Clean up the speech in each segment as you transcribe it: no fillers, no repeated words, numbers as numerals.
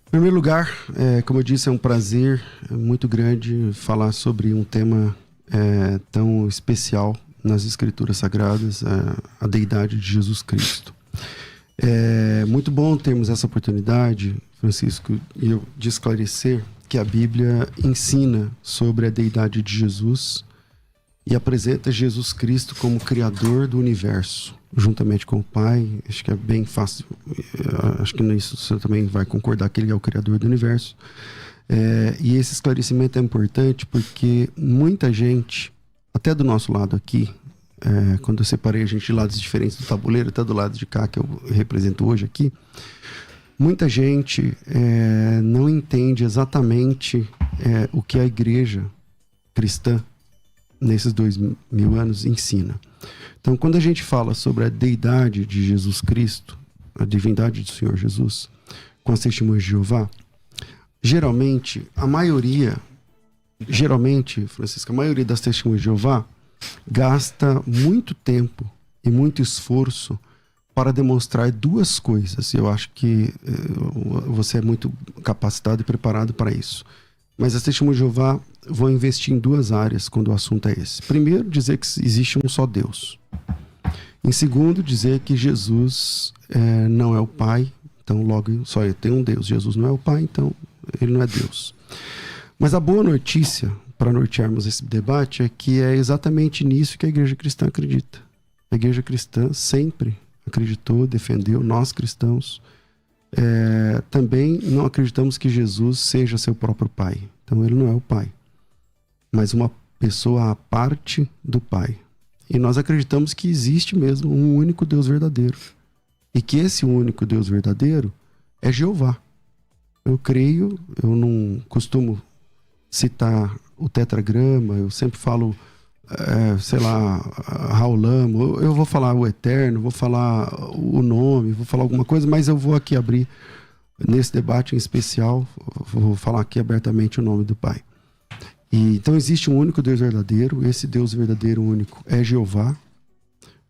Em primeiro lugar, como eu disse, é um prazer muito grande falar sobre um tema tão especial nas Escrituras Sagradas, a deidade de Jesus Cristo. É muito bom termos essa oportunidade, Francisco, de esclarecer que a Bíblia ensina sobre a deidade de Jesus e apresenta Jesus Cristo como Criador do universo, juntamente com o Pai. Acho que é bem fácil, acho que nisso você também vai concordar que ele é o Criador do universo. E esse esclarecimento é importante porque muita gente, até do nosso lado aqui, quando eu separei a gente de lados diferentes do tabuleiro, até do lado de cá que eu represento hoje aqui, muita gente não entende exatamente o que a igreja cristã nesses 2000 anos ensina. Então, quando a gente fala sobre a deidade de Jesus Cristo, a divindade do Senhor Jesus, com as testemunhas de Jeová, geralmente, Francisco, a maioria das testemunhas de Jeová gasta muito tempo e muito esforço para demonstrar duas coisas. Eu acho que você é muito capacitado e preparado para isso. Mas as testemunhas de Jeová vão investir em duas áreas quando o assunto é esse. Primeiro, dizer que existe um só Deus. Em segundo, dizer que Jesus não é o Pai, então logo só tem um Deus. Jesus não é o Pai, então ele não é Deus. Mas a boa notícia, para nortearmos esse debate, é que é exatamente nisso que a igreja cristã acredita. A igreja cristã sempre acreditou, defendeu, nós cristãos também não acreditamos que Jesus seja seu próprio Pai. Então ele não é o Pai, mas uma pessoa à parte do Pai. E nós acreditamos que existe mesmo um único Deus verdadeiro. E que esse único Deus verdadeiro é Jeová. Eu creio, eu não costumo citar o tetragrama, eu sempre falo, Raulamo, eu vou falar o Eterno, vou falar o nome, vou falar alguma coisa, mas eu vou aqui abrir, nesse debate em especial, vou falar aqui abertamente o nome do Pai. Então existe um único Deus verdadeiro, esse Deus verdadeiro único é Jeová,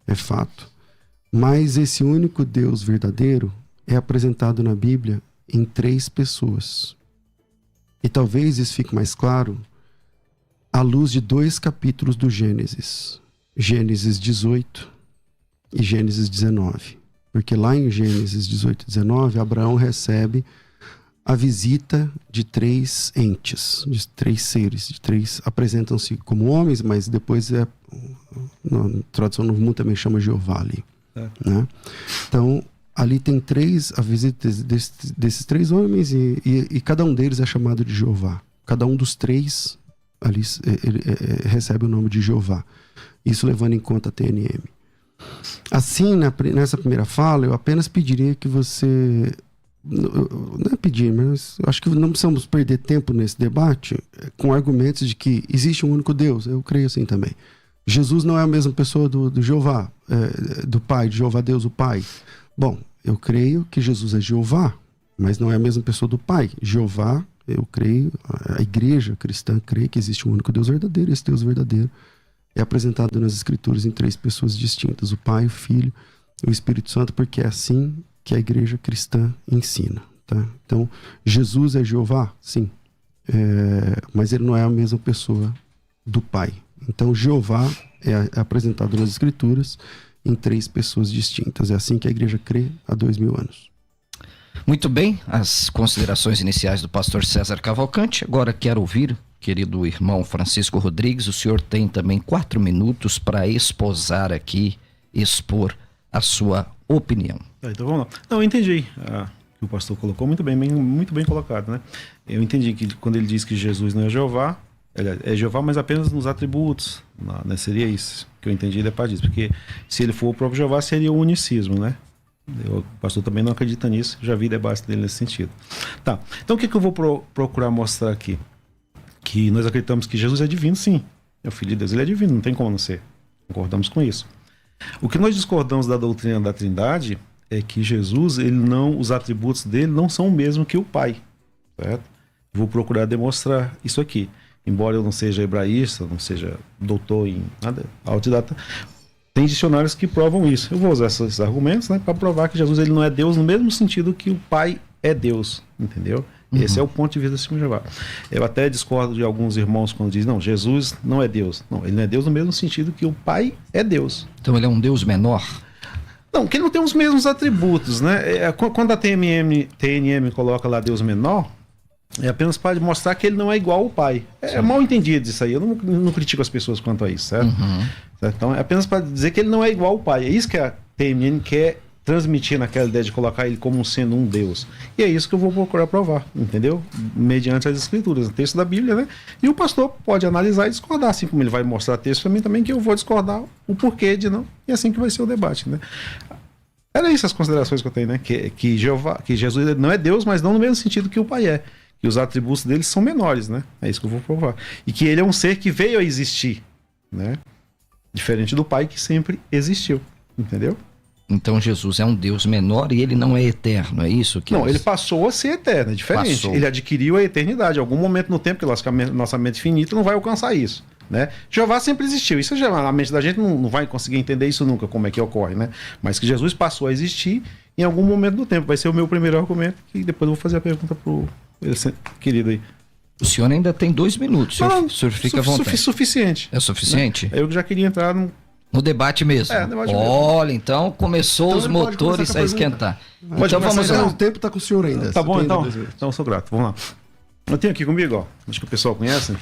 é fato, mas esse único Deus verdadeiro é apresentado na Bíblia em 3 pessoas. E talvez isso fique mais claro à luz de 2 capítulos do Gênesis, Gênesis 18 e Gênesis 19. Porque lá em Gênesis 18 e 19, Abraão recebe a visita de 3 entes, de 3 seres, apresentam-se como homens, mas depois na tradução Novo Mundo também chama Jeová ali. Né? Então, ali tem a visita desses 3 homens e cada um deles é chamado de Jeová. Cada um dos 3 ali ele recebe o nome de Jeová. Isso levando em conta a TNM. Assim, nessa primeira fala, eu apenas pediria que você... Não é pedir, mas eu acho que não precisamos perder tempo nesse debate com argumentos de que existe um único Deus. Eu creio assim também. Jesus não é a mesma pessoa do Jeová, do Pai, de Jeová Deus, o Pai. Bom, eu creio que Jesus é Jeová, mas não é a mesma pessoa do Pai. Jeová, eu creio, a igreja cristã crê que existe um único Deus verdadeiro, e esse Deus verdadeiro é apresentado nas Escrituras em 3 pessoas distintas, o Pai, o Filho e o Espírito Santo, porque é assim que a igreja cristã ensina. Tá? Então, Jesus é Jeová? Sim. Mas ele não é a mesma pessoa do Pai. Então, Jeová é apresentado nas Escrituras em 3 pessoas distintas. É assim que a igreja crê há 2000 anos. Muito bem, as considerações iniciais do pastor César Cavalcante. Agora quero ouvir, querido irmão Francisco Rodrigues, o senhor tem também 4 minutos para expor a sua opinião. Então vamos lá. Não, eu entendi que o pastor colocou muito bem colocado, né? Eu entendi que quando ele diz que Jesus não é Jeová, ele é Jeová, mas apenas nos atributos, né? Seria isso que eu entendi depois disso, porque se ele for o próprio Jeová, seria o unicismo, né? O pastor também não acredita nisso, já vi debate dele nesse sentido. Tá, então o que eu vou procurar mostrar aqui? Que nós acreditamos que Jesus é divino, sim. É o Filho de Deus, ele é divino, não tem como não ser. Concordamos com isso. O que nós discordamos da doutrina da Trindade é que Jesus, os atributos dele não são o mesmo que o Pai, certo? Vou procurar demonstrar isso aqui. Embora eu não seja hebraísta, não seja doutor em nada, autodidata, tem dicionários que provam isso. Eu vou usar esses argumentos, né, para provar que Jesus ele não é Deus no mesmo sentido que o Pai é Deus, entendeu? Esse é o ponto de vista do Testemunho de Jeová. Eu até discordo de alguns irmãos quando dizem, não, Jesus não é Deus. Não, ele não é Deus no mesmo sentido que o Pai é Deus. Então ele é um Deus menor? Não, que ele não tem os mesmos atributos, né? Quando a TNM coloca lá Deus menor, é apenas para mostrar que ele não é igual ao Pai. É mal entendido isso aí. Eu não critico as pessoas quanto a isso, certo? Certo? Então é apenas para dizer que ele não é igual ao Pai. É isso que a TNM quer transmitir naquela ideia de colocar ele como sendo um Deus. E é isso que eu vou procurar provar, entendeu? Mediante as escrituras, o texto da Bíblia, né? E o pastor pode analisar e discordar, assim como ele vai mostrar texto para mim também, que eu vou discordar o porquê de não. E assim que vai ser o debate, né? Era isso as considerações que eu tenho, né? Que Jesus não é Deus, mas não no mesmo sentido que o Pai é. Que os atributos dele são menores, né? É isso que eu vou provar. E que ele é um ser que veio a existir, né? Diferente do Pai que sempre existiu, entendeu? Então Jesus é um Deus menor e ele não é eterno, é isso? Não, ele passou a ser eterno, é diferente. Passou. Ele adquiriu a eternidade. Em algum momento no tempo, que nossa mente finita não vai alcançar isso, né? Jeová sempre existiu. Isso já, a mente da gente não vai conseguir entender isso nunca, como é que ocorre, né? Mas que Jesus passou a existir em algum momento do tempo. Vai ser o meu primeiro argumento, que depois eu vou fazer a pergunta pro querido aí. O senhor ainda tem 2 minutos, o senhor fica à vontade. Suficiente. É suficiente? Eu já queria entrar no debate mesmo. Debate Olha, então começou Então os motores a esquentar. Então vamos lá. O tempo está com o senhor ainda. Tá bom, então eu sou grato. Vamos lá. Eu tenho aqui comigo, ó, acho que o pessoal conhece,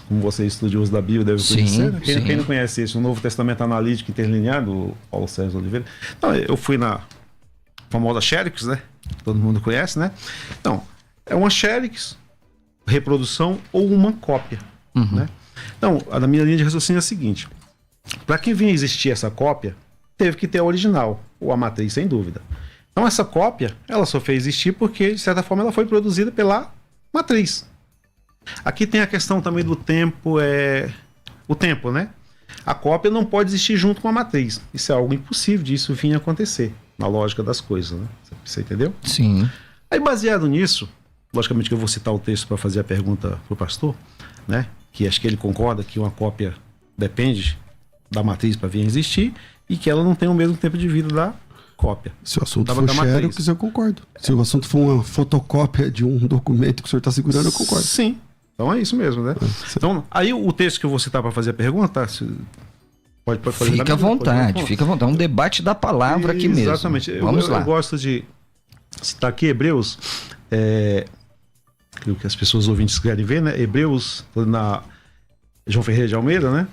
como você é estudioso da Bíblia, deve conhecer. Né? Quem não conhece esse, o Novo Testamento Analítico Interlinear, do Paulo Sérgio Oliveira. Então, eu fui na famosa Xerox, né? Todo mundo conhece, né? Então, é uma Xerox, reprodução ou uma cópia, né? Então, a minha linha de raciocínio é a seguinte. Para que vinha existir essa cópia, teve que ter a original, ou a matriz, sem dúvida. Então, essa cópia, ela só fez existir porque, de certa forma, ela foi produzida pela matriz. Aqui tem a questão também do tempo, o tempo, né? A cópia não pode existir junto com a matriz. Isso é algo impossível disso vir a acontecer, na lógica das coisas, né? Você entendeu? Sim. Aí, baseado nisso, logicamente que eu vou citar o texto para fazer a pergunta para o pastor, né? Que acho que ele concorda que uma cópia depende da matriz para vir a existir e que ela não tem o mesmo tempo de vida da cópia. Se o assunto for xerox, eu concordo. Se o assunto for uma fotocópia de um documento que o senhor está segurando, eu concordo. Sim. Então é isso mesmo, né? Então, aí o texto que eu vou citar para fazer a pergunta, pode fazer. Fica à vontade, fica à vontade. É um debate da palavra aqui mesmo. Exatamente. Vamos lá. Eu gosto de citar aqui Hebreus, que as pessoas ouvintes querem ver, né? Hebreus, na João Ferreira de Almeida, né?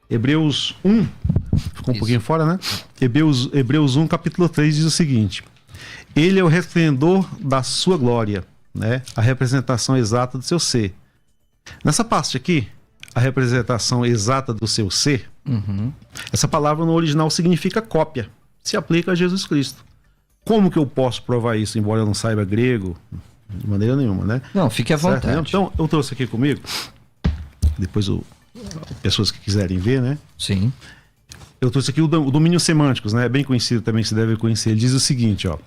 Hebreus 1, ficou um pouquinho fora, né? Hebreus 1, capítulo 3 diz o seguinte: Ele é o resplendor da sua glória, né? A representação exata do seu ser. Nessa parte aqui, a representação exata do seu ser, essa palavra no original significa cópia, se aplica a Jesus Cristo. Como que eu posso provar isso, embora eu não saiba grego? De maneira nenhuma, né? Não, fique à vontade. Certo? Então, eu trouxe aqui comigo, depois pessoas que quiserem ver, né? Sim. Eu trouxe aqui o domínio semânticos, né? É bem conhecido também, você deve conhecer. Ele diz o seguinte, ó.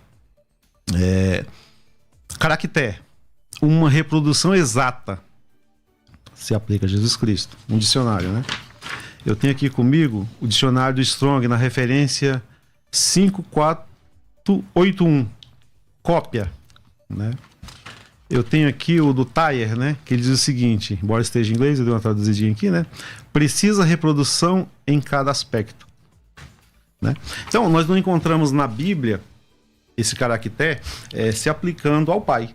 Caractere, uma reprodução exata, se aplica a Jesus Cristo. Um dicionário, né? Eu tenho aqui comigo o dicionário do Strong, na referência 5481, cópia, né? Eu tenho aqui o do Thayer, né? Que ele diz o seguinte, embora esteja em inglês, eu dei uma traduzidinha aqui, né? Precisa reprodução em cada aspecto, né? Então, nós não encontramos na Bíblia esse caractere se aplicando ao Pai,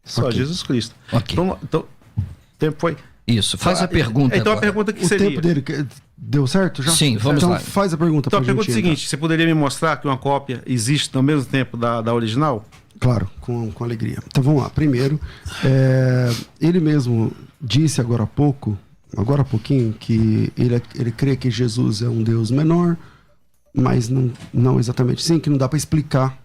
só a Jesus Cristo. Então, o tempo foi... Isso, faz a pergunta então agora. A pergunta que o seria... tempo dele deu certo já? Sim, vamos então, lá. Faz a pergunta então pra a pergunta é a gente. seguinte, você poderia me mostrar que uma cópia existe ao mesmo tempo da original? Claro, com alegria. Então vamos lá. Primeiro, ele mesmo disse agora há pouquinho, que ele crê que Jesus é um Deus menor, mas não exatamente assim, que não dá para explicar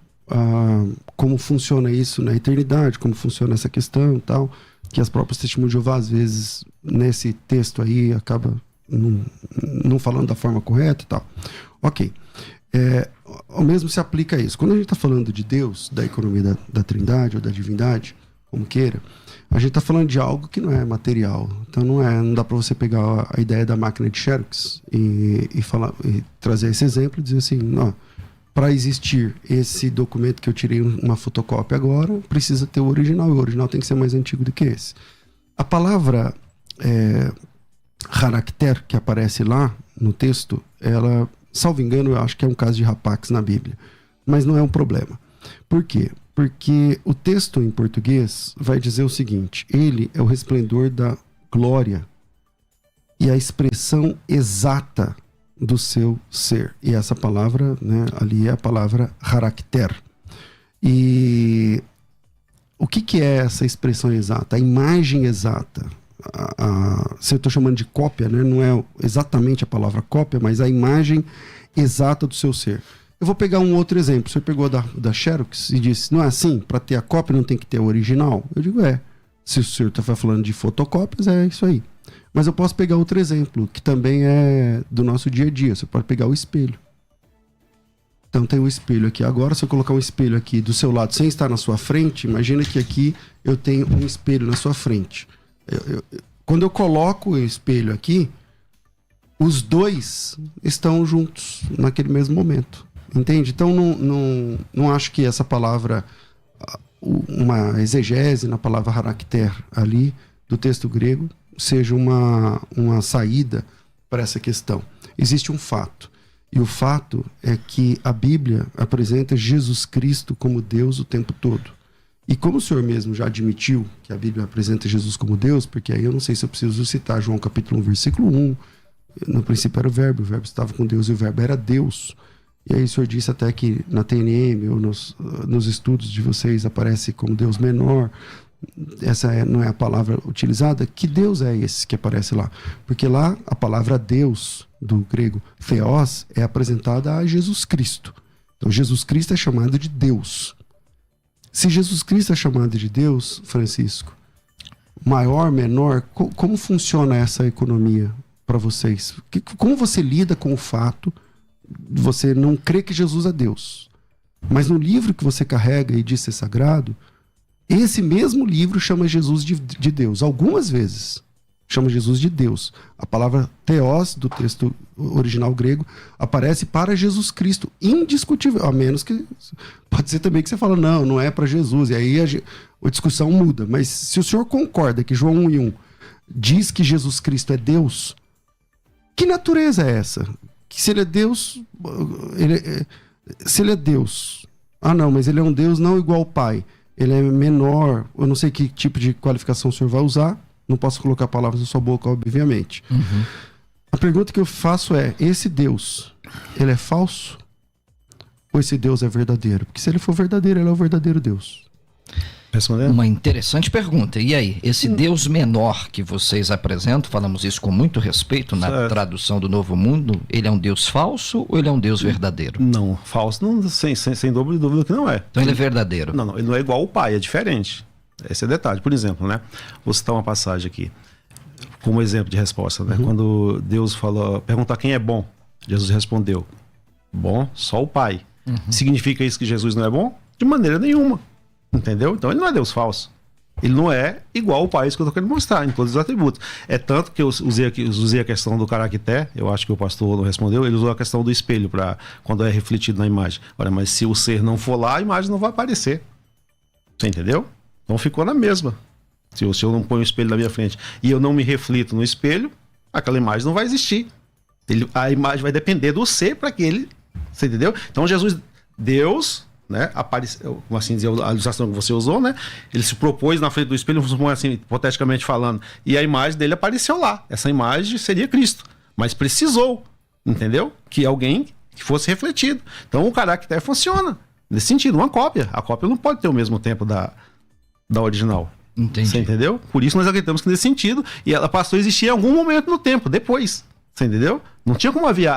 como funciona isso na eternidade, como funciona essa questão e tal, que as próprias testemunhas de Jeová, às vezes, nesse texto aí, acaba não falando da forma correta e tal. Ok. O mesmo se aplica a isso. Quando a gente está falando de Deus, da economia da Trindade ou da divindade, como queira, a gente está falando de algo que não é material. Então não dá para você pegar a ideia da máquina de Xerox e trazer esse exemplo e dizer assim, não, para existir esse documento que eu tirei uma fotocópia agora, precisa ter o original, e o original tem que ser mais antigo do que esse. A palavra Haracter, que aparece lá no texto, ela, salvo engano, eu acho que é um caso de rapax na Bíblia, mas não é um problema. Por quê? Porque o texto em português vai dizer o seguinte: ele é o resplendor da glória e a expressão exata do seu ser. E essa palavra, né, ali é a palavra Haracter. E o que é essa expressão exata? A imagem exata. Se eu estou chamando de cópia, né, não é exatamente a palavra cópia, mas a imagem exata do seu ser. Eu vou pegar um outro exemplo. Você pegou da Xerox e disse, não é assim? Para ter a cópia não tem que ter o original? Eu digo, se o senhor está falando de fotocópias, é isso aí. Mas eu posso pegar outro exemplo, que também é do nosso dia a dia. Você pode pegar o espelho. Então tem o espelho aqui. Agora, se eu colocar um espelho aqui do seu lado sem estar na sua frente, imagina que aqui eu tenho um espelho na sua frente. Quando eu coloco o espelho aqui, os dois estão juntos naquele mesmo momento. Entende? Então não acho que essa palavra, uma exegese na palavra Haracter ali do texto grego, seja uma saída para essa questão. Existe um fato. E o fato é que a Bíblia apresenta Jesus Cristo como Deus o tempo todo. E como o senhor mesmo já admitiu que a Bíblia apresenta Jesus como Deus, porque aí eu não sei se eu preciso citar João capítulo 1, versículo 1, no princípio era o verbo estava com Deus e o verbo era Deus. E aí o senhor disse até que na TNM ou nos estudos de vocês aparece como Deus menor. Essa não é a palavra utilizada. Que Deus é esse que aparece lá? Porque lá a palavra Deus, do grego theos, é apresentada a Jesus Cristo. Então Jesus Cristo é chamado de Deus. Se Jesus Cristo é chamado de Deus, Francisco, maior, menor, como funciona essa economia para vocês? Como você lida com o fato de você não crer que Jesus é Deus? Mas no livro que você carrega e diz ser sagrado, esse mesmo livro chama Jesus de Deus. Algumas vezes chama Jesus de Deus. A palavra theos, do texto original grego, aparece para Jesus Cristo, indiscutível. A menos que... Pode ser também que você fala, não é para Jesus. E aí a discussão muda. Mas se o senhor concorda que João 1:1 diz que Jesus Cristo é Deus, que natureza é essa? Que se ele é Deus... se ele é Deus... não, mas ele é um Deus não igual ao Pai. Ele é menor, eu não sei que tipo de qualificação o senhor vai usar, não posso colocar palavras na sua boca, obviamente. Uhum. A pergunta que eu faço é, esse Deus, ele é falso? Ou esse Deus é verdadeiro? Porque se ele for verdadeiro, ele é o verdadeiro Deus. Respondendo? Uma interessante pergunta. E aí, esse Deus menor que vocês apresentam, falamos isso com muito respeito na tradução do Novo Mundo, ele é um Deus falso ou ele é um Deus verdadeiro? Não, falso, não, sem dúvida que não é. Então ele é verdadeiro? Não, ele não é igual ao Pai, é diferente. Esse é o detalhe. Por exemplo, né? Vou citar uma passagem aqui, como exemplo de resposta, né? Quando Deus falou, perguntar quem é bom, Jesus respondeu, bom, só o Pai. Significa isso que Jesus não é bom? De maneira nenhuma. Entendeu? Então ele não é Deus falso. Ele não é igual ao Pai, isso que eu estou querendo mostrar, em todos os atributos. É tanto que eu usei a questão do caractere, eu acho que o pastor não respondeu, ele usou a questão do espelho, para quando é refletido na imagem. Olha, mas se o ser não for lá, a imagem não vai aparecer. Você entendeu? Então ficou na mesma. Se eu não ponho o espelho na minha frente e eu não me reflito no espelho, aquela imagem não vai existir. A imagem vai depender do ser para que ele... Você entendeu? Então Jesus, Deus... né, apareceu, como assim dizer, a ilustração que você usou, né? Ele se propôs na frente do espelho, assim, hipoteticamente falando, e a imagem dele apareceu lá. Essa imagem seria Cristo, mas precisou, entendeu? Que alguém que fosse refletido. Então o caractere funciona nesse sentido, uma cópia. A cópia não pode ter o mesmo tempo da original. Entendi. Você entendeu? Por isso nós acreditamos que nesse sentido, e ela passou a existir em algum momento no tempo, depois. Você entendeu? Não tinha como haver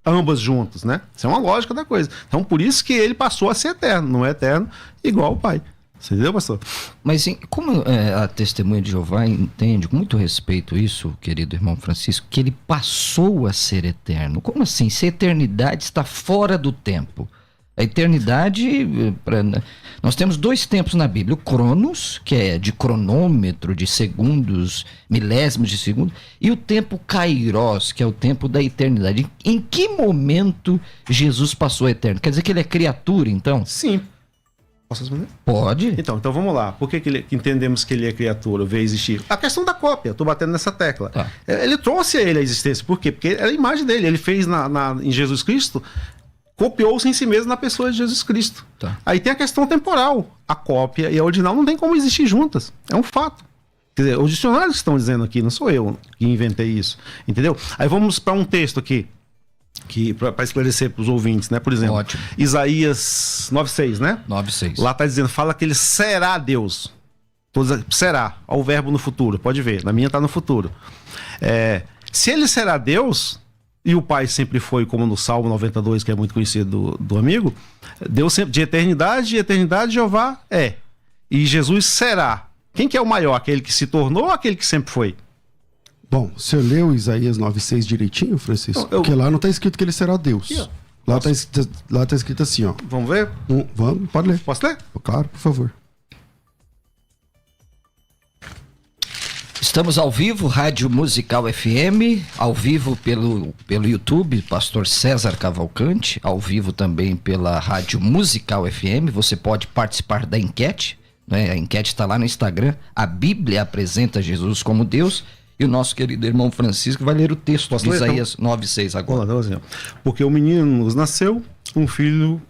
ambas juntos, né? Isso é uma lógica da coisa. Então, por isso que ele passou a ser eterno, não é eterno igual ao Pai. Você entendeu, pastor? Mas como a Testemunha de Jeová entende, com muito respeito isso, querido irmão Francisco, que ele passou a ser eterno? Como assim? Se a eternidade está fora do tempo, A eternidade, nós temos 2 tempos na Bíblia. O Cronos, que é de cronômetro, de segundos, milésimos de segundo, e o tempo Kairos, que é o tempo da eternidade. Em que momento Jesus passou a eterno? Quer dizer que ele é criatura, então? Sim. Posso responder? Pode. Então vamos lá. Por que entendemos que ele é criatura, veio existir? A questão da cópia, eu tô batendo nessa tecla. Tá. Ele trouxe a ele a existência. Por quê? Porque era a imagem dele. Ele fez em Jesus Cristo, copiou-se em si mesmo na pessoa de Jesus Cristo. Tá. Aí tem a questão temporal. A cópia e a original não tem como existir juntas. É um fato. Quer dizer, os dicionários estão dizendo aqui, não sou eu que inventei isso. Entendeu? Aí vamos para um texto aqui, para esclarecer para os ouvintes, né? Por exemplo, Ótimo. Isaías 9:6, né? 9:6. Lá está dizendo, fala que ele será Deus. Será, olha o verbo no futuro, pode ver, na minha está no futuro. Se ele será Deus, e o Pai sempre foi, como no Salmo 92, que é muito conhecido do amigo, Deus sempre, de eternidade, Jeová é. E Jesus será. Quem que é o maior? Aquele que se tornou ou aquele que sempre foi? Bom, você leu Isaías 9:6 direitinho, Francisco? Porque lá não está escrito que ele será Deus. Aqui, lá tá escrito assim, ó. Vamos ver? Vamos, pode ler. Posso ler? Claro, por favor. Estamos ao vivo, Rádio Musical FM, ao vivo pelo YouTube, Pastor César Cavalcante, ao vivo também pela Rádio Musical FM. Você pode participar da enquete, né? A enquete está lá no Instagram. A Bíblia apresenta Jesus como Deus. E o nosso querido irmão Francisco vai ler o texto de Isaías 9:6 agora. Vamos lá, porque o menino nos nasceu, um filho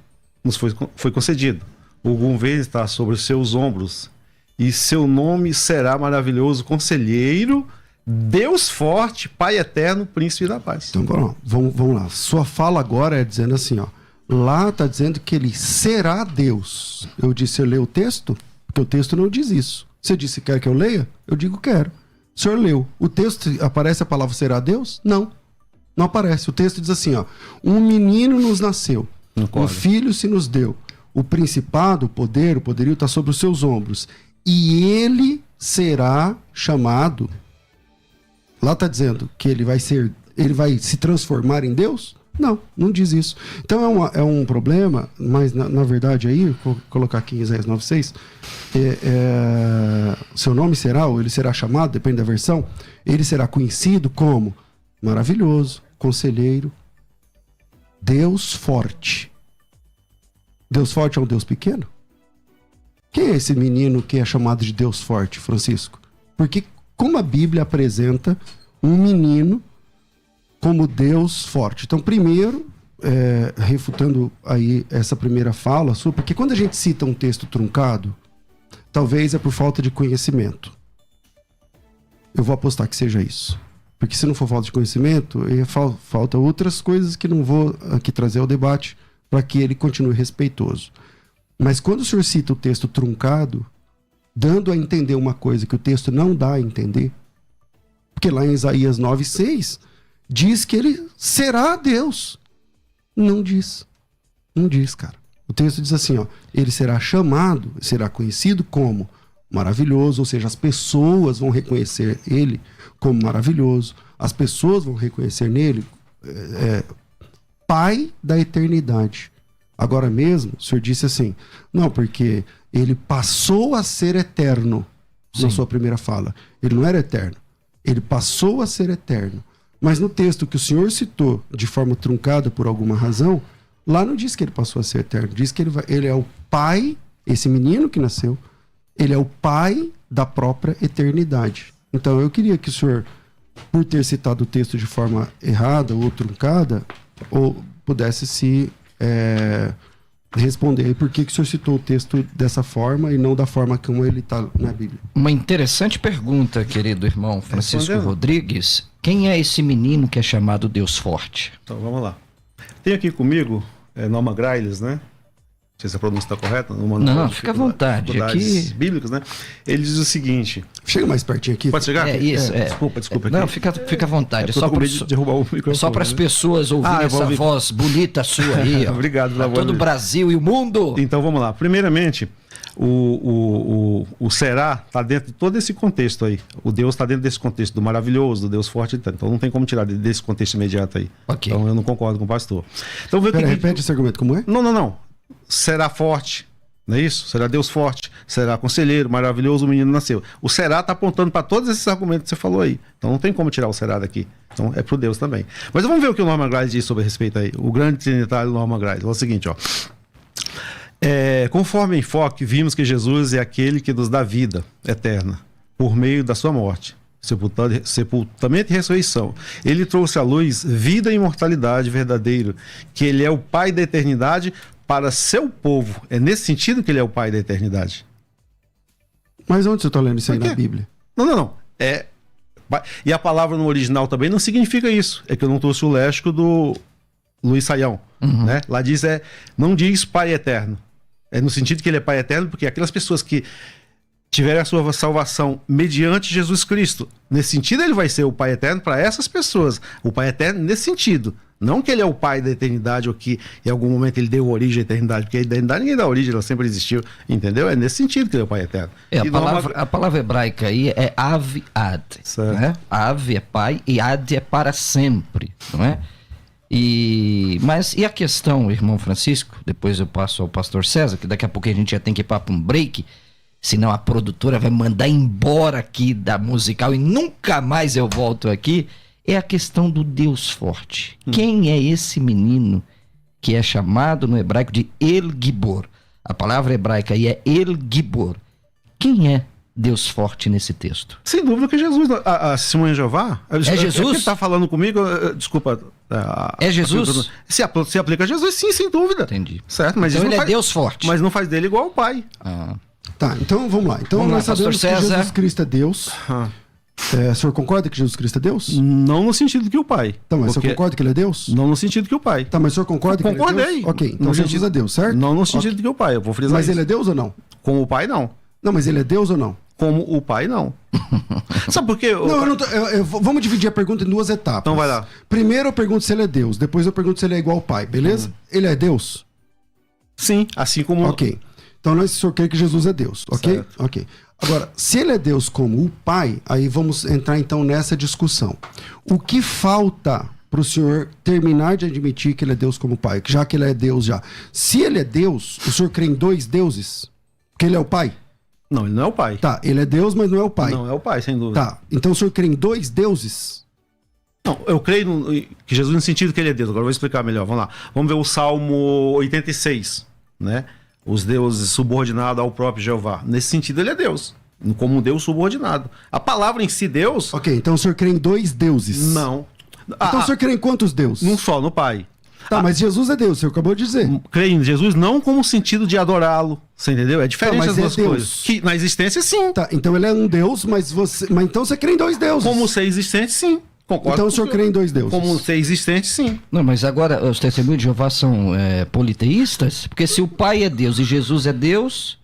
nos foi concedido. O governo está sobre os seus ombros. E seu nome será maravilhoso, conselheiro, Deus forte, Pai eterno, príncipe da paz. Então vamos lá. Sua fala agora é dizendo assim, ó. Lá está dizendo que ele será Deus. Eu disse, eu leio o texto? Porque o texto não diz isso. Você disse, quer que eu leia? Eu digo, quero. O senhor leu. O texto, aparece a palavra será Deus? Não. Não aparece. O texto diz assim, ó. Um menino nos nasceu. Um filho se nos deu. O principado, o poderio está sobre os seus ombros. E ele será chamado. Lá está dizendo que ele vai se transformar em Deus? Não diz isso. Então é um problema, mas na verdade aí, vou colocar aqui em Isaías 9:6, seu nome será, ou ele será chamado, depende da versão, ele será conhecido como maravilhoso, conselheiro, Deus forte. Deus forte é um Deus pequeno? Quem é esse menino que é chamado de Deus forte, Francisco? Porque como a Bíblia apresenta um menino como Deus forte. Então, primeiro, refutando aí essa primeira fala sua, porque quando a gente cita um texto truncado, talvez é por falta de conhecimento. Eu vou apostar que seja isso. Porque se não for falta de conhecimento, falta outras coisas que não vou aqui trazer ao debate para que ele continue respeitoso. Mas quando o senhor cita o texto truncado, dando a entender uma coisa que o texto não dá a entender, porque lá em Isaías 9:6 diz que ele será Deus. Não diz, cara. O texto diz assim, ó, ele será chamado, será conhecido como maravilhoso, ou seja, as pessoas vão reconhecer ele como maravilhoso, as pessoas vão reconhecer nele Pai da eternidade. Agora mesmo, o senhor disse assim, não, porque ele passou a ser eterno. Sim. Na sua primeira fala. Ele não era eterno. Ele passou a ser eterno. Mas no texto que o senhor citou de forma truncada por alguma razão, lá não diz que ele passou a ser eterno. Diz que ele é o pai, esse menino que nasceu, ele é o pai da própria eternidade. Então eu queria que o senhor, por ter citado o texto de forma errada ou truncada, ou pudesse se responder aí por que o senhor citou o texto dessa forma e não da forma como ele está na Bíblia. Uma interessante pergunta, querido irmão Francisco Rodrigues. Quem é esse menino que é chamado Deus Forte? Então, vamos lá. Tem aqui comigo Norman Grailes, né? Não sei se a pronúncia está correta. Não, fica à vontade. Aqui... bíblicas, né? Ele diz o seguinte... Chega mais pertinho aqui. Pode chegar? Isso, Desculpa. Não, fica à vontade. Só para as pessoas ouvirem essa voz bonita sua aí. Obrigado. Todo o Brasil e o mundo. Então, vamos lá. Primeiramente, o será está dentro de todo esse contexto aí. O Deus está dentro desse contexto do maravilhoso, do Deus forte. Então, não tem como tirar desse contexto imediato aí. Okay. Então, eu não concordo com o pastor. Então, repete esse argumento, como é? Não. será forte, não é isso? Será Deus forte, será conselheiro, maravilhoso, o menino nasceu. O será está apontando para todos esses argumentos que você falou aí. Então não tem como tirar o será daqui. Então é pro Deus também. Mas vamos ver o que o Norman Gray diz sobre a respeito aí. O grande trinitário Norman Gray. É o seguinte, ó. Conforme o enfoque, vimos que Jesus é aquele que nos dá vida eterna por meio da sua morte, sepultamento e ressurreição. Ele trouxe à luz vida e imortalidade verdadeiro, que ele é o Pai da eternidade para seu povo. É nesse sentido que ele é o Pai da eternidade. Mas onde você está lendo isso aí na Bíblia? Não. E a palavra no original também não significa isso. É que eu não trouxe o léxico do Luiz Saião. Né? Lá diz, não diz Pai eterno. É no sentido que ele é Pai eterno, porque aquelas pessoas que tiverem a sua salvação mediante Jesus Cristo, nesse sentido ele vai ser o Pai eterno para essas pessoas. O Pai eterno nesse sentido. Não que ele é o Pai da eternidade ou que em algum momento ele deu origem à eternidade, porque a eternidade ninguém dá origem, ela sempre existiu, entendeu? É nesse sentido que ele é o Pai eterno. A palavra hebraica aí é Av Ad, né? Av é pai e Ad é para sempre, não é? Mas a questão, irmão Francisco, depois eu passo ao pastor César, que daqui a pouco a gente já tem que ir para um break, senão a produtora vai mandar embora aqui da musical e nunca mais eu volto aqui, é a questão do Deus forte. Quem é esse menino que é chamado no hebraico de El Gibor? A palavra hebraica aí é El Gibor. Quem é Deus forte nesse texto? Sem dúvida que é Jesus. A Testemunha de Jeová... É Jesus? Ele está falando comigo, desculpa... É Jesus? Se aplica a Jesus, sim, sem dúvida. Entendi. Certo, mas então ele é Deus forte. Mas não faz dele igual ao Pai. Tá, então vamos lá. Então nós sabemos que Jesus Cristo é Deus. O senhor concorda que Jesus Cristo é Deus? Não no sentido que o Pai. Tá, mas o senhor concorda que ele é Deus? Não no sentido que o Pai. Tá, mas o senhor concorda que ele é Deus? Ok, então Jesus é Deus, certo? Não no sentido que o Pai, eu vou frisar Mas isso. ele é Deus ou não? Como o Pai, não. Não, mas ele é Deus ou não? Como o Pai, não. Sabe por quê? Vamos dividir a pergunta em duas etapas. Então vai lá. Primeiro eu pergunto se ele é Deus, depois eu pergunto se ele é igual ao Pai, beleza? Ele é Deus? Sim, assim como... Ok. Então nós só queremos que Jesus é Deus, ok? Certo. Ok. Agora, se ele é Deus como o Pai, aí vamos entrar então nessa discussão. O que falta para o senhor terminar de admitir que ele é Deus como Pai, já que ele é Deus já? Se ele é Deus, o senhor crê em dois deuses? Que ele é o Pai? Não, ele não é o Pai. Tá, ele é Deus, mas não é o Pai. Não é o Pai, sem dúvida. Tá, então o senhor crê em dois deuses? Não, eu creio que Jesus no sentido que ele é Deus. Agora eu vou explicar melhor, vamos lá. Vamos ver o Salmo 86, né? Os deuses subordinados ao próprio Jeová. Nesse sentido ele é Deus, como um Deus subordinado. A palavra em si, Deus... Ok, então o senhor crê em dois deuses? Não. Então o senhor crê em quantos deuses? Num só, no Pai. Tá, mas Jesus é Deus, o senhor acabou de dizer. Creio em Jesus não como sentido de adorá-lo, você entendeu? É diferente as duas coisas. Que na existência, sim. Tá, então ele é um Deus, mas então você crê em dois deuses. Como ser existente, sim. Concordo. Então o senhor crê em dois deuses. Como ser existente, sim. Não, mas agora os testemunhos de Jeová são politeístas? Porque se o Pai é Deus e Jesus é Deus,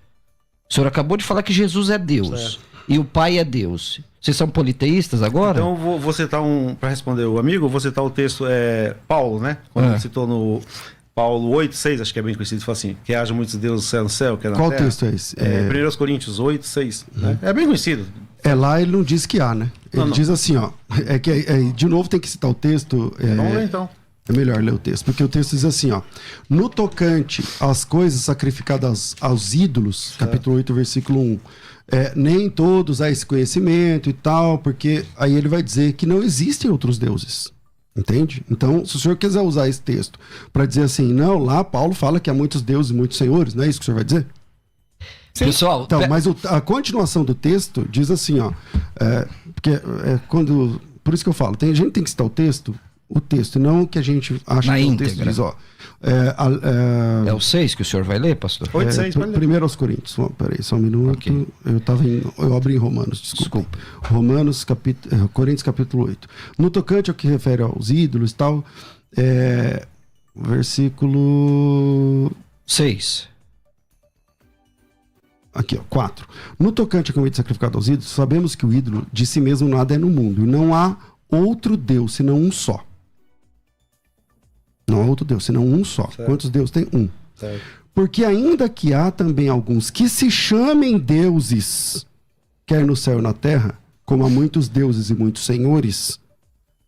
o senhor acabou de falar que Jesus é Deus. Certo. E o Pai é Deus. Vocês são politeístas agora? Então vou citar para responder o amigo, eu vou citar o texto Paulo, né? Quando ele citou no Paulo 8:6, acho que é bem conhecido, fala assim, que haja muitos deuses no céu, que é na Qual terra. Qual texto é esse? 1 Coríntios 8:6, né? É bem conhecido. Lá ele não diz que há, né? Ele diz assim, ó, de novo tem que citar o texto. Vamos ver então. É melhor ler o texto, porque o texto diz assim, ó, no tocante às coisas sacrificadas aos ídolos, capítulo 8, versículo 1, nem todos há esse conhecimento e tal, porque aí ele vai dizer que não existem outros deuses. Entende? Então, se o senhor quiser usar esse texto para dizer assim, não, lá Paulo fala que há muitos deuses e muitos senhores, não é isso que o senhor vai dizer? Sim. Pessoal, então, mas a continuação do texto diz assim, ó, porque quando, por isso que eu falo, a gente tem que citar o texto, e não o que a gente acha que o texto diz, ó. É o 6 que o senhor vai ler, pastor? 8:6, primeiro aos Coríntios. Peraí, só um minuto. Okay. Eu abri em Romanos, desculpa. Romanos, Coríntios capítulo 8. No tocante ao que refere aos ídolos e tal, versículo 6. Aqui, ó, 4. No tocante ao convite sacrificado aos ídolos, sabemos que o ídolo de si mesmo nada é no mundo, e não há outro Deus, senão um só. Não há outro Deus, senão um só. Certo. Quantos deuses tem? Um. Certo. Porque ainda que há também alguns que se chamem deuses, quer no céu ou na terra, como há muitos deuses e muitos senhores,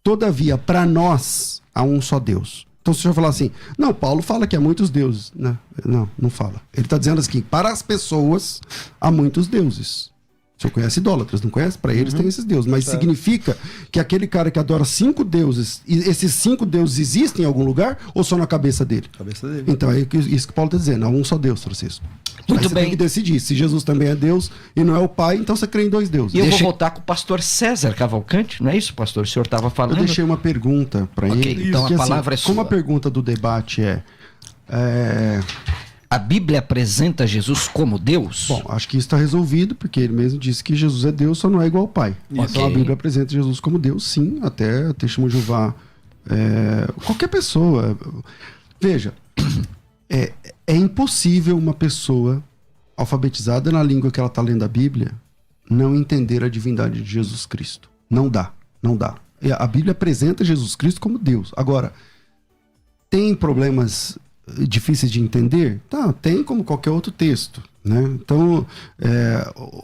todavia, para nós, há um só Deus, Então, se o senhor falar assim, não, Paulo fala que há muitos deuses. Não fala. Ele está dizendo assim, para as pessoas, há muitos deuses. O senhor conhece idólatras, não conhece? Para eles tem esses deuses. Mas significa que aquele cara que adora 5 deuses, e esses 5 deuses existem em algum lugar ou só na cabeça dele? Cabeça dele. Então é isso que Paulo está dizendo. Há um só Deus, Francisco. Muito Aí você bem. tem que decidir. Se Jesus também é Deus e não é o Pai, então você crê em 2 deuses. E eu vou voltar com o pastor César Cavalcante, não é isso, pastor? O senhor estava falando. Eu deixei uma pergunta para Ok, ele. então a que, palavra é Como sua. a pergunta do debate A Bíblia apresenta Jesus como Deus? Bom, acho que isso está resolvido, porque ele mesmo disse que Jesus é Deus, só não é igual ao Pai. Ok. Então a Bíblia apresenta Jesus como Deus, sim, até Testemunho de Jeová. Qualquer pessoa. Veja, é impossível uma pessoa alfabetizada na língua que ela está lendo a Bíblia não entender a divindade de Jesus Cristo. Não dá. E a Bíblia apresenta Jesus Cristo como Deus. Agora, tem problemas difíceis de entender? Tá, tem como qualquer outro texto, né? Então,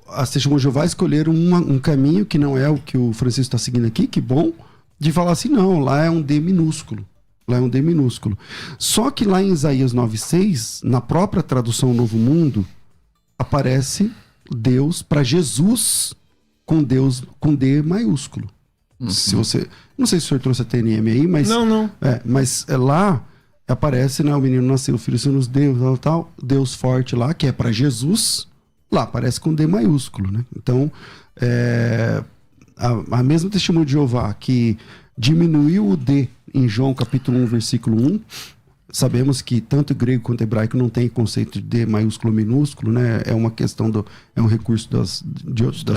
as Testemunhas de Jeová escolheram um caminho que não é o que o Francisco está seguindo aqui, que bom, de falar assim, não, lá é um D minúsculo. Lá é um D minúsculo. Só que lá em Isaías 9,6, na própria tradução Novo Mundo, aparece Deus para Jesus com D maiúsculo. Se você, não sei se o senhor trouxe a TNM aí, mas Não. mas lá aparece, né, o menino nasceu, o filho se nos deu, tal, Deus forte lá, que é para Jesus, lá aparece com D maiúsculo, né? Então, a mesma Testemunho de Jeová que diminuiu o D em João capítulo 1, versículo 1, sabemos que tanto grego quanto hebraico não tem conceito de D maiúsculo ou minúsculo, né? É uma questão é um recurso das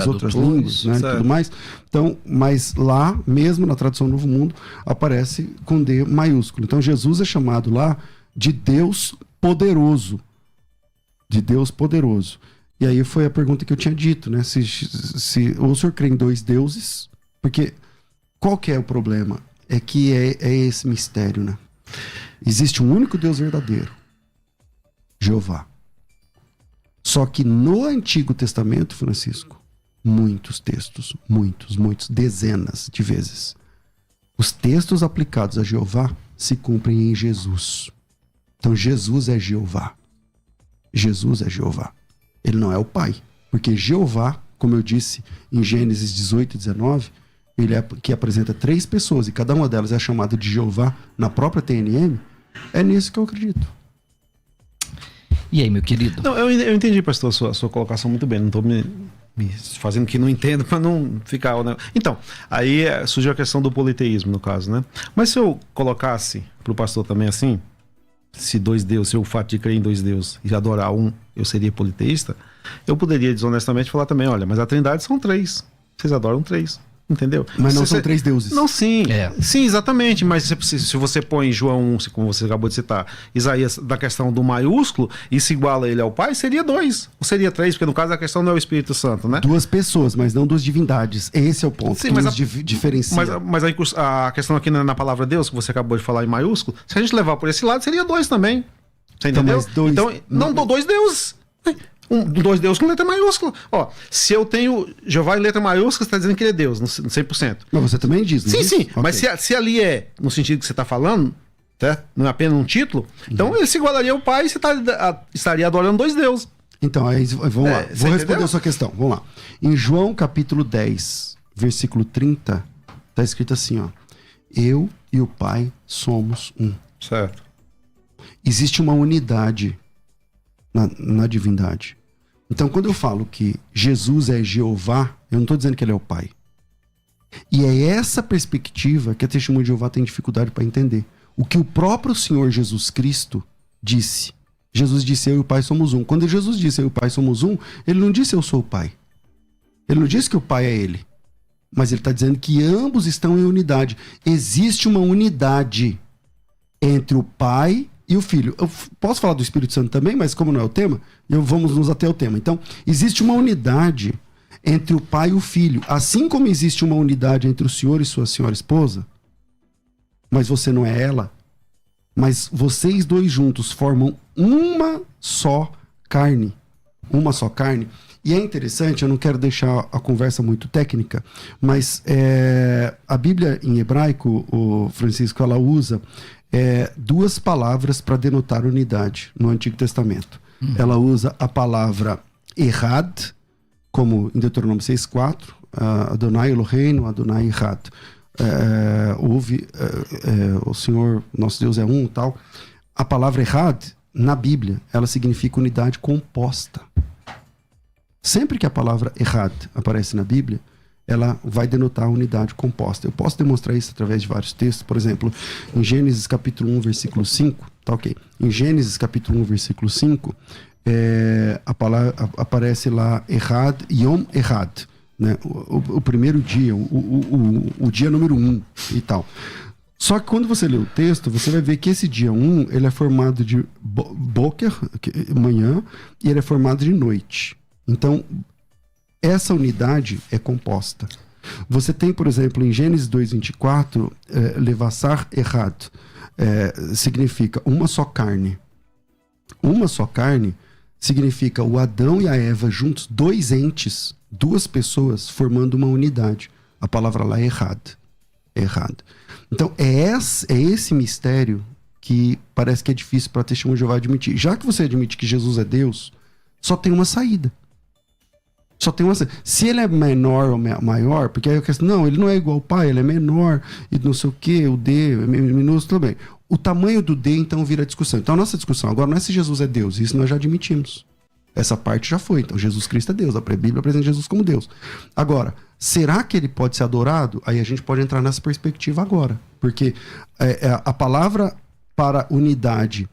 outras línguas, né? E tudo mais. Então, mas lá, mesmo na tradução Novo Mundo, aparece com D maiúsculo. Então, Jesus é chamado lá de Deus poderoso. De Deus poderoso. E aí foi a pergunta que eu tinha dito, né? Se o senhor crê em 2 deuses, porque qual que é o problema? É que é esse mistério, né? Existe um único Deus verdadeiro, Jeová. Só que no Antigo Testamento, Francisco, muitos textos, muitos, dezenas de vezes, os textos aplicados a Jeová se cumprem em Jesus. Então Jesus é Jeová. Jesus é Jeová. Ele não é o Pai. Porque Jeová, como eu disse em Gênesis 18 e 19, ele que apresenta 3 pessoas e cada uma delas é chamada de Jeová na própria TNM, é nisso que eu acredito. E aí, meu querido? Não, eu entendi, pastor, a sua colocação muito bem. Não estou me fazendo que não entendo para não ficar... Né? Então, aí surgiu a questão do politeísmo, no caso, né? Mas se eu colocasse para o pastor também assim, se o fato de crer em 2 deuses e adorar um, eu seria politeísta, eu poderia desonestamente falar também, olha, mas a Trindade são 3. Vocês adoram 3. Entendeu? Mas não são 3 deuses. Não, sim. Sim, exatamente. Mas se você põe João 1, como você acabou de citar, Isaías, da questão do maiúsculo, e se iguala ele ao Pai, seria 2. Ou seria 3, porque no caso a questão não é o Espírito Santo, né? 2 pessoas, mas não 2 divindades. Esse é o ponto. Sim, mas diferencia. Mas a questão aqui na palavra Deus, que você acabou de falar em maiúsculo, se a gente levar por esse lado, seria 2 também. Você entendeu? Então, não, 2 deuses. 2 deuses com letra maiúscula. Ó, se eu tenho Jeová em letra maiúscula, você está dizendo que ele é Deus, no 100%. Mas você também diz, não Sim, diz? sim. Okay. Mas se ali é no sentido que você está falando, tá? Não é apenas um título, então ele se igualaria ao Pai e você estaria adorando 2 deuses. Então, aí, vamos lá. Vou responder entendeu? a sua questão. Vamos lá. Em João capítulo 10, versículo 30, está escrito assim, ó. Eu e o Pai somos um. Certo. Existe uma unidade na divindade. Então, quando eu falo que Jesus é Jeová, eu não estou dizendo que ele é o Pai. E é essa perspectiva que a Testemunha de Jeová tem dificuldade para entender. O que o próprio Senhor Jesus Cristo disse. Jesus disse, eu e o Pai somos um. Quando Jesus disse, eu e o Pai somos um, ele não disse, eu sou o Pai. Ele não disse que o Pai é ele. Mas ele está dizendo que ambos estão em unidade. Existe uma unidade entre o Pai e o Filho. Eu posso falar do Espírito Santo também, mas como não é o tema, vamos nos ater ao tema. Então, existe uma unidade entre o Pai e o Filho. Assim como existe uma unidade entre o senhor e sua senhora esposa, mas você não é ela, mas vocês 2 juntos formam uma só carne. Uma só carne. E é interessante, eu não quero deixar a conversa muito técnica, mas a Bíblia em hebraico, o Francisco, ela usa duas palavras para denotar unidade no Antigo Testamento. Ela usa a palavra Errad, como em Deuteronômio 6:4, Adonai Eloheinu, Adonai Errad. O Senhor, nosso Deus é um, tal. A palavra Errad, na Bíblia, ela significa unidade composta. Sempre que a palavra Errad aparece na Bíblia, ela vai denotar a unidade composta. Eu posso demonstrar isso através de vários textos. Por exemplo, em Gênesis capítulo 1, versículo 5, tá ok. Em Gênesis capítulo 1, versículo 5, a palavra, aparece lá Errad, Yom Errad, né? O primeiro dia, o dia número 1 e tal. Só que quando você lê o texto, você vai ver que esse dia 1, ele é formado de Boker, manhã, e ele é formado de noite. Então, essa unidade é composta. Você tem, por exemplo, em Gênesis 2:24, Levassar Errad, significa uma só carne. Uma só carne significa o Adão e a Eva juntos, dois entes, duas pessoas formando uma unidade. A palavra lá é Errad. Então, é esse mistério que parece que é difícil para a Testemunha de Jeová admitir. Já que você admite que Jesus é Deus, só tem uma saída. Se ele é menor ou maior, porque aí eu quero, não, ele não é igual ao Pai, ele é menor, e não sei o que, o D, minúsculo, tudo bem. O tamanho do D, então, vira discussão. Então, a nossa discussão agora não é se Jesus é Deus, isso nós já admitimos. Essa parte já foi. Então, Jesus Cristo é Deus, a Bíblia apresenta Jesus como Deus. Agora, será que ele pode ser adorado? Aí a gente pode entrar nessa perspectiva agora. Porque a palavra para unidade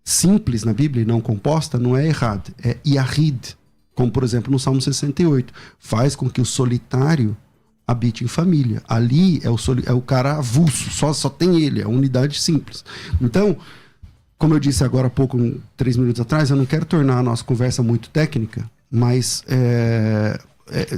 simples na Bíblia e não composta não é errado, é Yahid. Como, por exemplo, no Salmo 68. Faz com que o solitário habite em família. Ali é o cara avulso, só tem ele, é a unidade simples. Então, como eu disse agora há pouco, 3 minutos atrás, eu não quero tornar a nossa conversa muito técnica, mas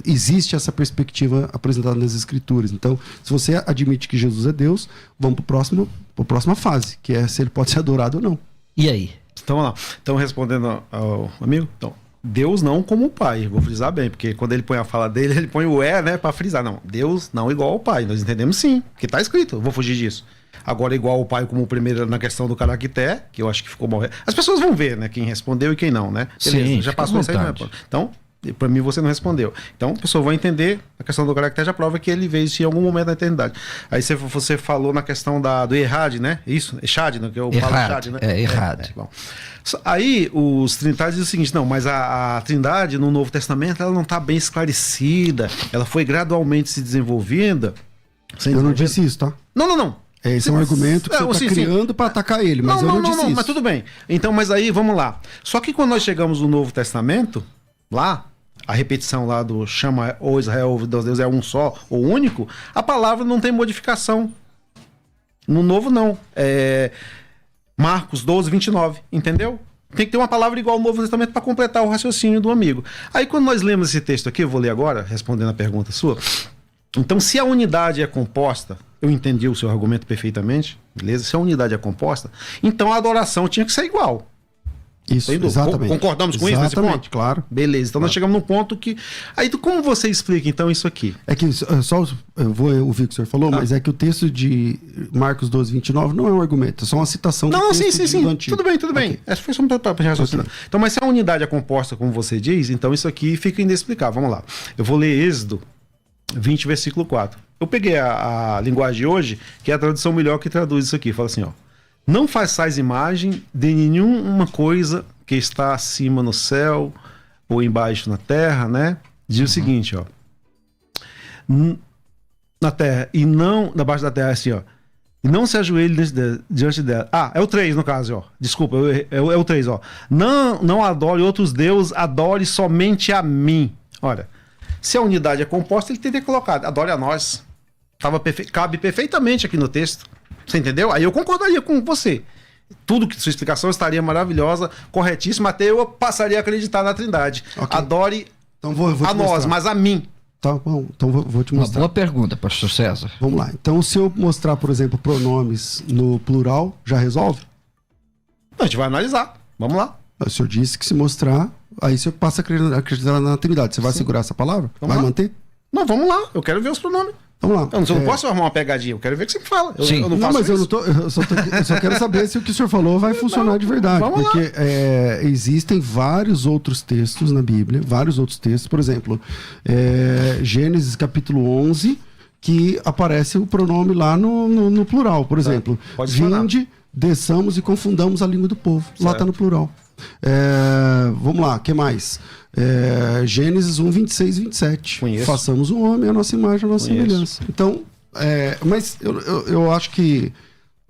existe essa perspectiva apresentada nas Escrituras. Então, se você admite que Jesus é Deus, vamos para a próxima fase, que é se ele pode ser adorado ou não. E aí? Então, vamos lá. Então, respondendo ao amigo, então, Deus não como o Pai, vou frisar bem, porque quando ele põe a fala dele, ele põe o né, para frisar. Não, Deus não igual ao Pai, nós entendemos sim, que está escrito, vou fugir disso. Agora, igual ao Pai como o primeiro na questão do caractere, que eu acho que ficou mal. As pessoas vão ver, né, quem respondeu e quem não, né? Beleza, sim, já passou essa aí. Então, para mim você não respondeu. Então, a pessoa vai entender, a questão do caractere já prova que ele veio em algum momento da eternidade. Aí você falou na questão do Errad, né? Isso, Echad, né? Que eu falo Echad, né? Errad. Bom. Aí os trinitários dizem o seguinte, não, mas a Trindade no Novo Testamento ela não está bem esclarecida, ela foi gradualmente se desenvolvendo. Eu não disse isso, tá? Não. Esse é um argumento que você está criando para atacar ele, mas eu não disse isso. Mas tudo bem. Então, mas aí, vamos lá. Só que quando nós chegamos no Novo Testamento, lá, a repetição lá do chama o Israel, o Deus é um só, ou único, a palavra não tem modificação. No Novo, não. Marcos 12:29, entendeu? Tem que ter uma palavra igual ao Novo Testamento para completar o raciocínio do amigo. Aí quando nós lemos esse texto aqui, eu vou ler agora, respondendo a pergunta sua. Então, se a unidade é composta, eu entendi o seu argumento perfeitamente, beleza? Se a unidade é composta, então a adoração tinha que ser igual. Isso, exatamente. Concordamos com isso nesse ponto? Claro. Beleza, então nós chegamos num ponto que... Aí, como você explica, então, isso aqui? É que, eu vou ouvir o que o senhor falou, mas é que o texto de Marcos 12:29 não é um argumento, é só uma citação do texto do Antigo. Tudo bem. Essa foi só para raciocinar. Então, mas se a unidade é composta, como você diz, então isso aqui fica inexplicável. Vamos lá. Eu vou ler Êxodo 20, versículo 4. Eu peguei a linguagem de hoje, que é a tradução melhor que traduz isso aqui. Fala assim, ó. Não façais imagem de nenhuma coisa que está acima no céu ou embaixo na terra, né? Diz o seguinte, ó. Na terra e não... Abaixo da terra, assim, ó. E não se ajoelhe diante dela. É o 3, no caso, ó. Desculpa, é o 3, ó. Não adore outros deuses, adore somente a mim. Olha, se a unidade é composta, ele teria colocado, adore a nós. Cabe perfeitamente aqui no texto. Você entendeu? Aí eu concordaria com você. Tudo que sua explicação estaria maravilhosa, corretíssima, até eu passaria a acreditar na Trindade. Okay. Adore então vou a nós, mas a mim. Tá bom, então vou te mostrar. Uma boa pergunta, pastor César. Vamos lá. Então, se eu mostrar, por exemplo, pronomes no plural, já resolve? A gente vai analisar. Vamos lá. O senhor disse que se mostrar, aí você passa a acreditar na Trindade. Você vai segurar essa palavra? Vai manter? Não, vamos lá, eu quero ver os pronomes. Vamos lá. Eu não posso arrumar uma pegadinha, eu quero ver o que você me fala. Sim. Eu não Não, faço mas isso. eu só quero saber se o que o senhor falou vai funcionar de verdade. Vamos lá. Porque existem vários outros textos na Bíblia, vários outros textos. Por exemplo, Gênesis capítulo 11, que aparece o pronome lá no plural. Por exemplo, Pode funcionar. vinde, desçamos e confundamos a língua do povo. Lá está no plural. Vamos lá, o que mais? Gênesis 1, 26 e 27. Conheço. Façamos um homem à nossa imagem, à nossa Conheço. semelhança. Então, mas eu acho que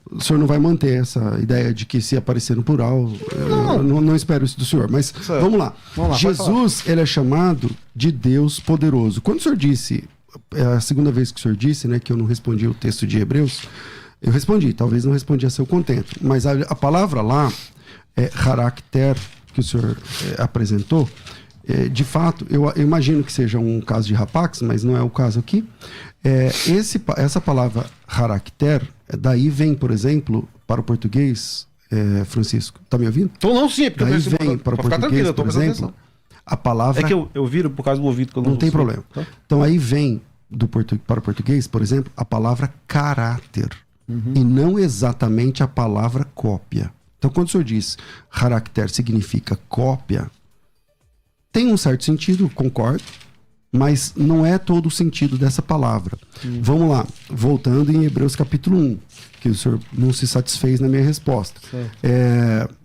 o senhor não vai manter essa ideia de que se aparecer no plural, eu não espero isso do senhor, mas Certo. vamos lá. Vamos lá, Jesus, ele é chamado de Deus poderoso. Quando o senhor disse, a segunda vez que o senhor disse, né, que eu não respondi o texto de Hebreus, eu respondi, talvez não respondi a seu contento, mas a palavra lá, Harakter, que o senhor apresentou, de fato, eu imagino que seja um caso de rapax, mas não é o caso aqui. Essa palavra Harakter, daí vem, por exemplo, para o português, Francisco, tá me ouvindo? Tô não, sim, porque Daí eu vem para o português, por exemplo, a palavra... É que eu viro por causa do ouvido que eu Não tem problema. Tá? Então aí vem para o português, por exemplo, a palavra caráter. E não exatamente a palavra cópia. Então quando o senhor diz Harakter significa cópia, tem um certo sentido, concordo, mas não é todo o sentido dessa palavra. Vamos lá, voltando em Hebreus capítulo 1, que o senhor não se satisfez na minha resposta.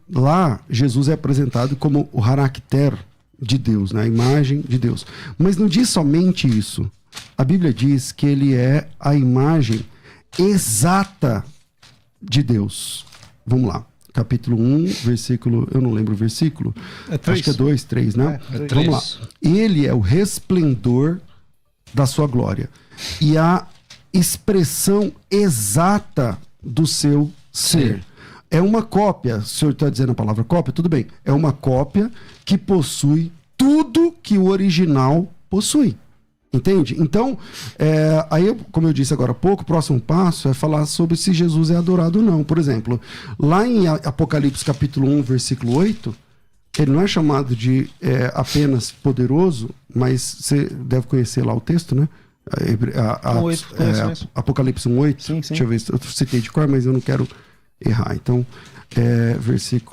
Lá, Jesus é apresentado como o Harakter de Deus, né? A imagem de Deus. Mas não diz somente isso. A Bíblia diz que ele é a imagem exata de Deus. Vamos lá. Capítulo 1, versículo... Eu não lembro o versículo. Acho que é 2, 3, né? Vamos lá. Ele é o resplendor da sua glória e a expressão exata do seu ser. É uma cópia. O senhor está dizendo a palavra cópia? Tudo bem. É uma cópia que possui tudo que o original possui. Entende? Então, aí, como eu disse agora há pouco, o próximo passo é falar sobre se Jesus é adorado ou não. Por exemplo, lá em Apocalipse capítulo 1, versículo 8, ele não é chamado de apenas poderoso, mas você deve conhecer lá o texto, né? Apocalipse 1, 8. Sim. Deixa eu ver, eu citei de cor, mas eu não quero errar. Então,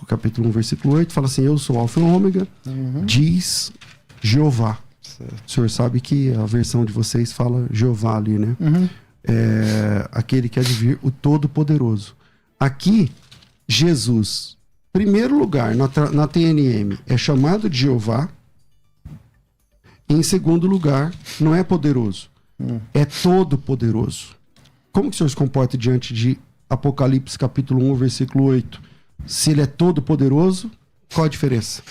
capítulo 1, versículo 8, fala assim: eu sou Alfa e Ômega, diz Jeová. O senhor sabe que a versão de vocês fala Jeová ali, né? Aquele que há de vir, o Todo-Poderoso. Aqui, Jesus, primeiro lugar, na TNM, é chamado de Jeová. Em segundo lugar, não é poderoso, é Todo-Poderoso. Como que o senhor se comporta diante de Apocalipse capítulo 1, versículo 8? Se ele é Todo-Poderoso, qual a diferença?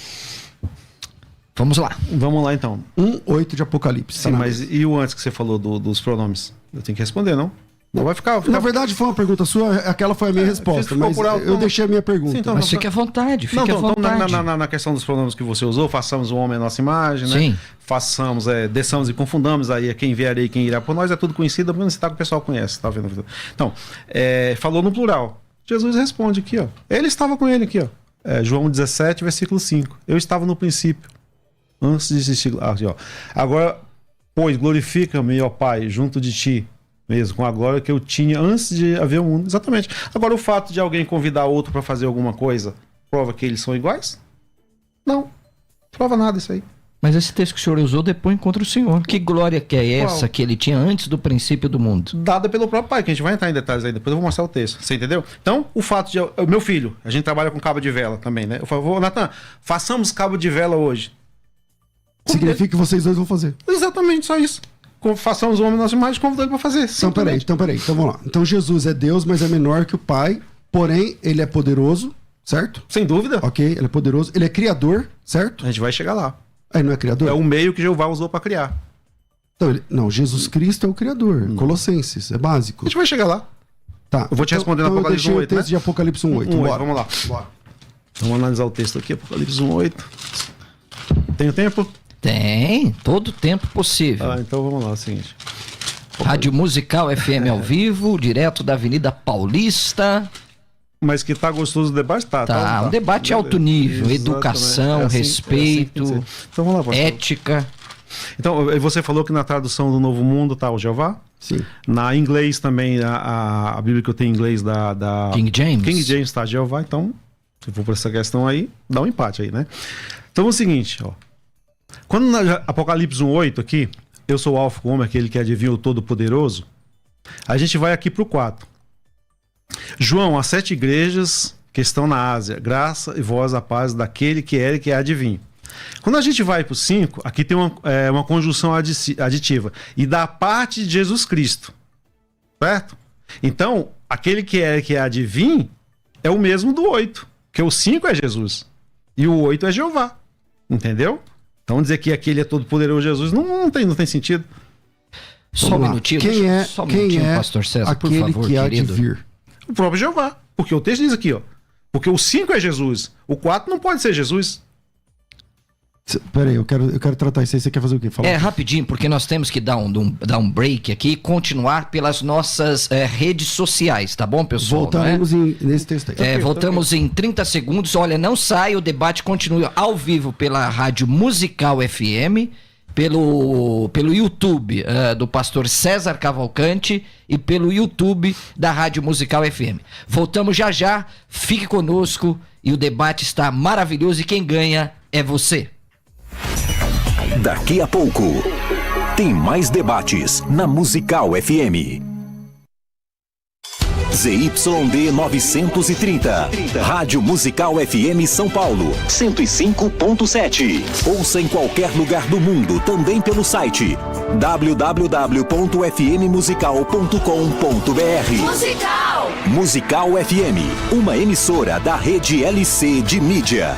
Vamos lá. Vamos lá, então. 1:8 de Apocalipse. Sim, mas e o antes que você falou dos pronomes? Eu tenho que responder, não? Não vai ficar... Na verdade, foi uma pergunta sua, aquela foi a minha resposta, mas eu deixei a minha pergunta. Sim, então, mas fique à vontade, fique à vontade. Na questão dos pronomes que você usou, façamos o homem à nossa imagem, né? Sim. Façamos, desçamos e confundamos, aí quem vier aí, quem irá por nós, é tudo conhecido, mas você tá que o pessoal conhece, tá vendo? Então, falou no plural. Jesus responde aqui, ó. Ele estava com ele aqui, ó. João 17, versículo 5. Eu estava no princípio, antes de existir... Agora, pois, glorifica-me, ó Pai, junto de ti, mesmo, com a glória que eu tinha antes de haver o mundo. Exatamente. Agora, o fato de alguém convidar outro para fazer alguma coisa, prova que eles são iguais? Não. Prova nada isso aí. Mas esse texto que o senhor usou depõe contra o senhor. Que glória que é essa Qual? que ele tinha antes do princípio do mundo? Dada pelo próprio Pai, que a gente vai entrar em detalhes aí, depois eu vou mostrar o texto. Você entendeu? Então, o fato de... Meu filho, a gente trabalha com cabo de vela também, né? Eu falo, Natan, façamos cabo de vela hoje. Significa que vocês dois vão fazer. Exatamente, só isso. Façamos o homem nossa imagem e convidamos ele para fazer. Então, peraí. Então, vamos lá. Então, Jesus é Deus, mas é menor que o Pai. Porém, ele é poderoso, certo? Sem dúvida. Ok, ele é poderoso. Ele é criador, certo? A gente vai chegar lá. Ele não é criador? É o meio que Jeová usou para criar. Então, não, Jesus Cristo é o criador. Colossenses, é básico. A gente vai chegar lá. Tá. Eu vou te responder no Apocalipse 1:8, o texto de Apocalipse 1:8. Bora. Vamos lá. Bora. Vamos analisar o texto aqui, Apocalipse 1:8. Tem o tempo? Tem, todo o tempo possível. Então vamos lá, é o seguinte. Rádio Musical FM ao vivo, direto da Avenida Paulista. Mas que tá gostoso o debate? Tá. Um debate alto nível, Exatamente. educação, respeito, Então vamos lá, pastor. ética. Então, você falou que na tradução do Novo Mundo tá o Jeová? Sim. Na inglês também, a Bíblia que eu tenho em inglês da King James. King James tá Jeová, então, se for por essa questão aí, dá um empate aí, né? Então é o seguinte, ó. Quando na Apocalipse 1:8 aqui, eu sou o Alfa e o Ômega, aquele que adivinha o Todo-Poderoso, a gente vai aqui pro 4. João, as 7 igrejas que estão na Ásia, graça e voz a paz daquele que era e que é adivinho. Quando a gente vai pro 5, aqui tem uma conjunção aditiva. E da parte de Jesus Cristo. Certo? Então, aquele que é adivinho é o mesmo do 8. Porque o 5 é Jesus. E o 8 é Jeová. Entendeu? Então dizer que aquele é todo poderoso Jesus não tem sentido. Só um minutinho, só um minutinho, pastor César, por favor, que há querido. de vir? O próprio Jeová. Porque o texto diz aqui, ó. Porque o 5 é Jesus. O 4 não pode ser Jesus. Peraí, eu quero tratar isso aí. Você quer fazer o quê? Fala. Rapidinho, porque nós temos que dar um break aqui e continuar pelas nossas redes sociais, tá bom, pessoal? Voltaremos nesse texto aí. Voltamos em 30 segundos. Olha, não sai, o debate continua ao vivo pela Rádio Musical FM, pelo YouTube do pastor César Cavalcante e pelo YouTube da Rádio Musical FM. Voltamos já, fique conosco e o debate está maravilhoso e quem ganha é você. Daqui a pouco, tem mais debates na Musical FM. ZYD 930, Rádio Musical FM São Paulo, 105.7. Ouça em qualquer lugar do mundo, também pelo site www.fmmusical.com.br. Musical FM, uma emissora da rede LC de mídia.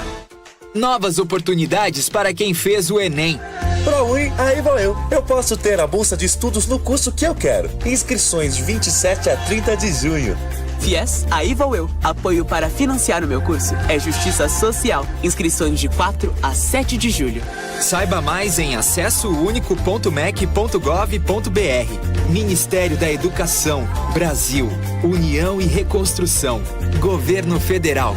Novas oportunidades para quem fez o Enem. ProUni, aí vou eu. Eu posso ter a bolsa de estudos no curso que eu quero. Inscrições de 27 a 30 de junho. FIES, aí vou eu. Apoio para financiar o meu curso é Justiça Social. Inscrições de 4 a 7 de julho. Saiba mais em acessounico.mec.gov.br. Ministério da Educação, Brasil, União e Reconstrução, Governo Federal.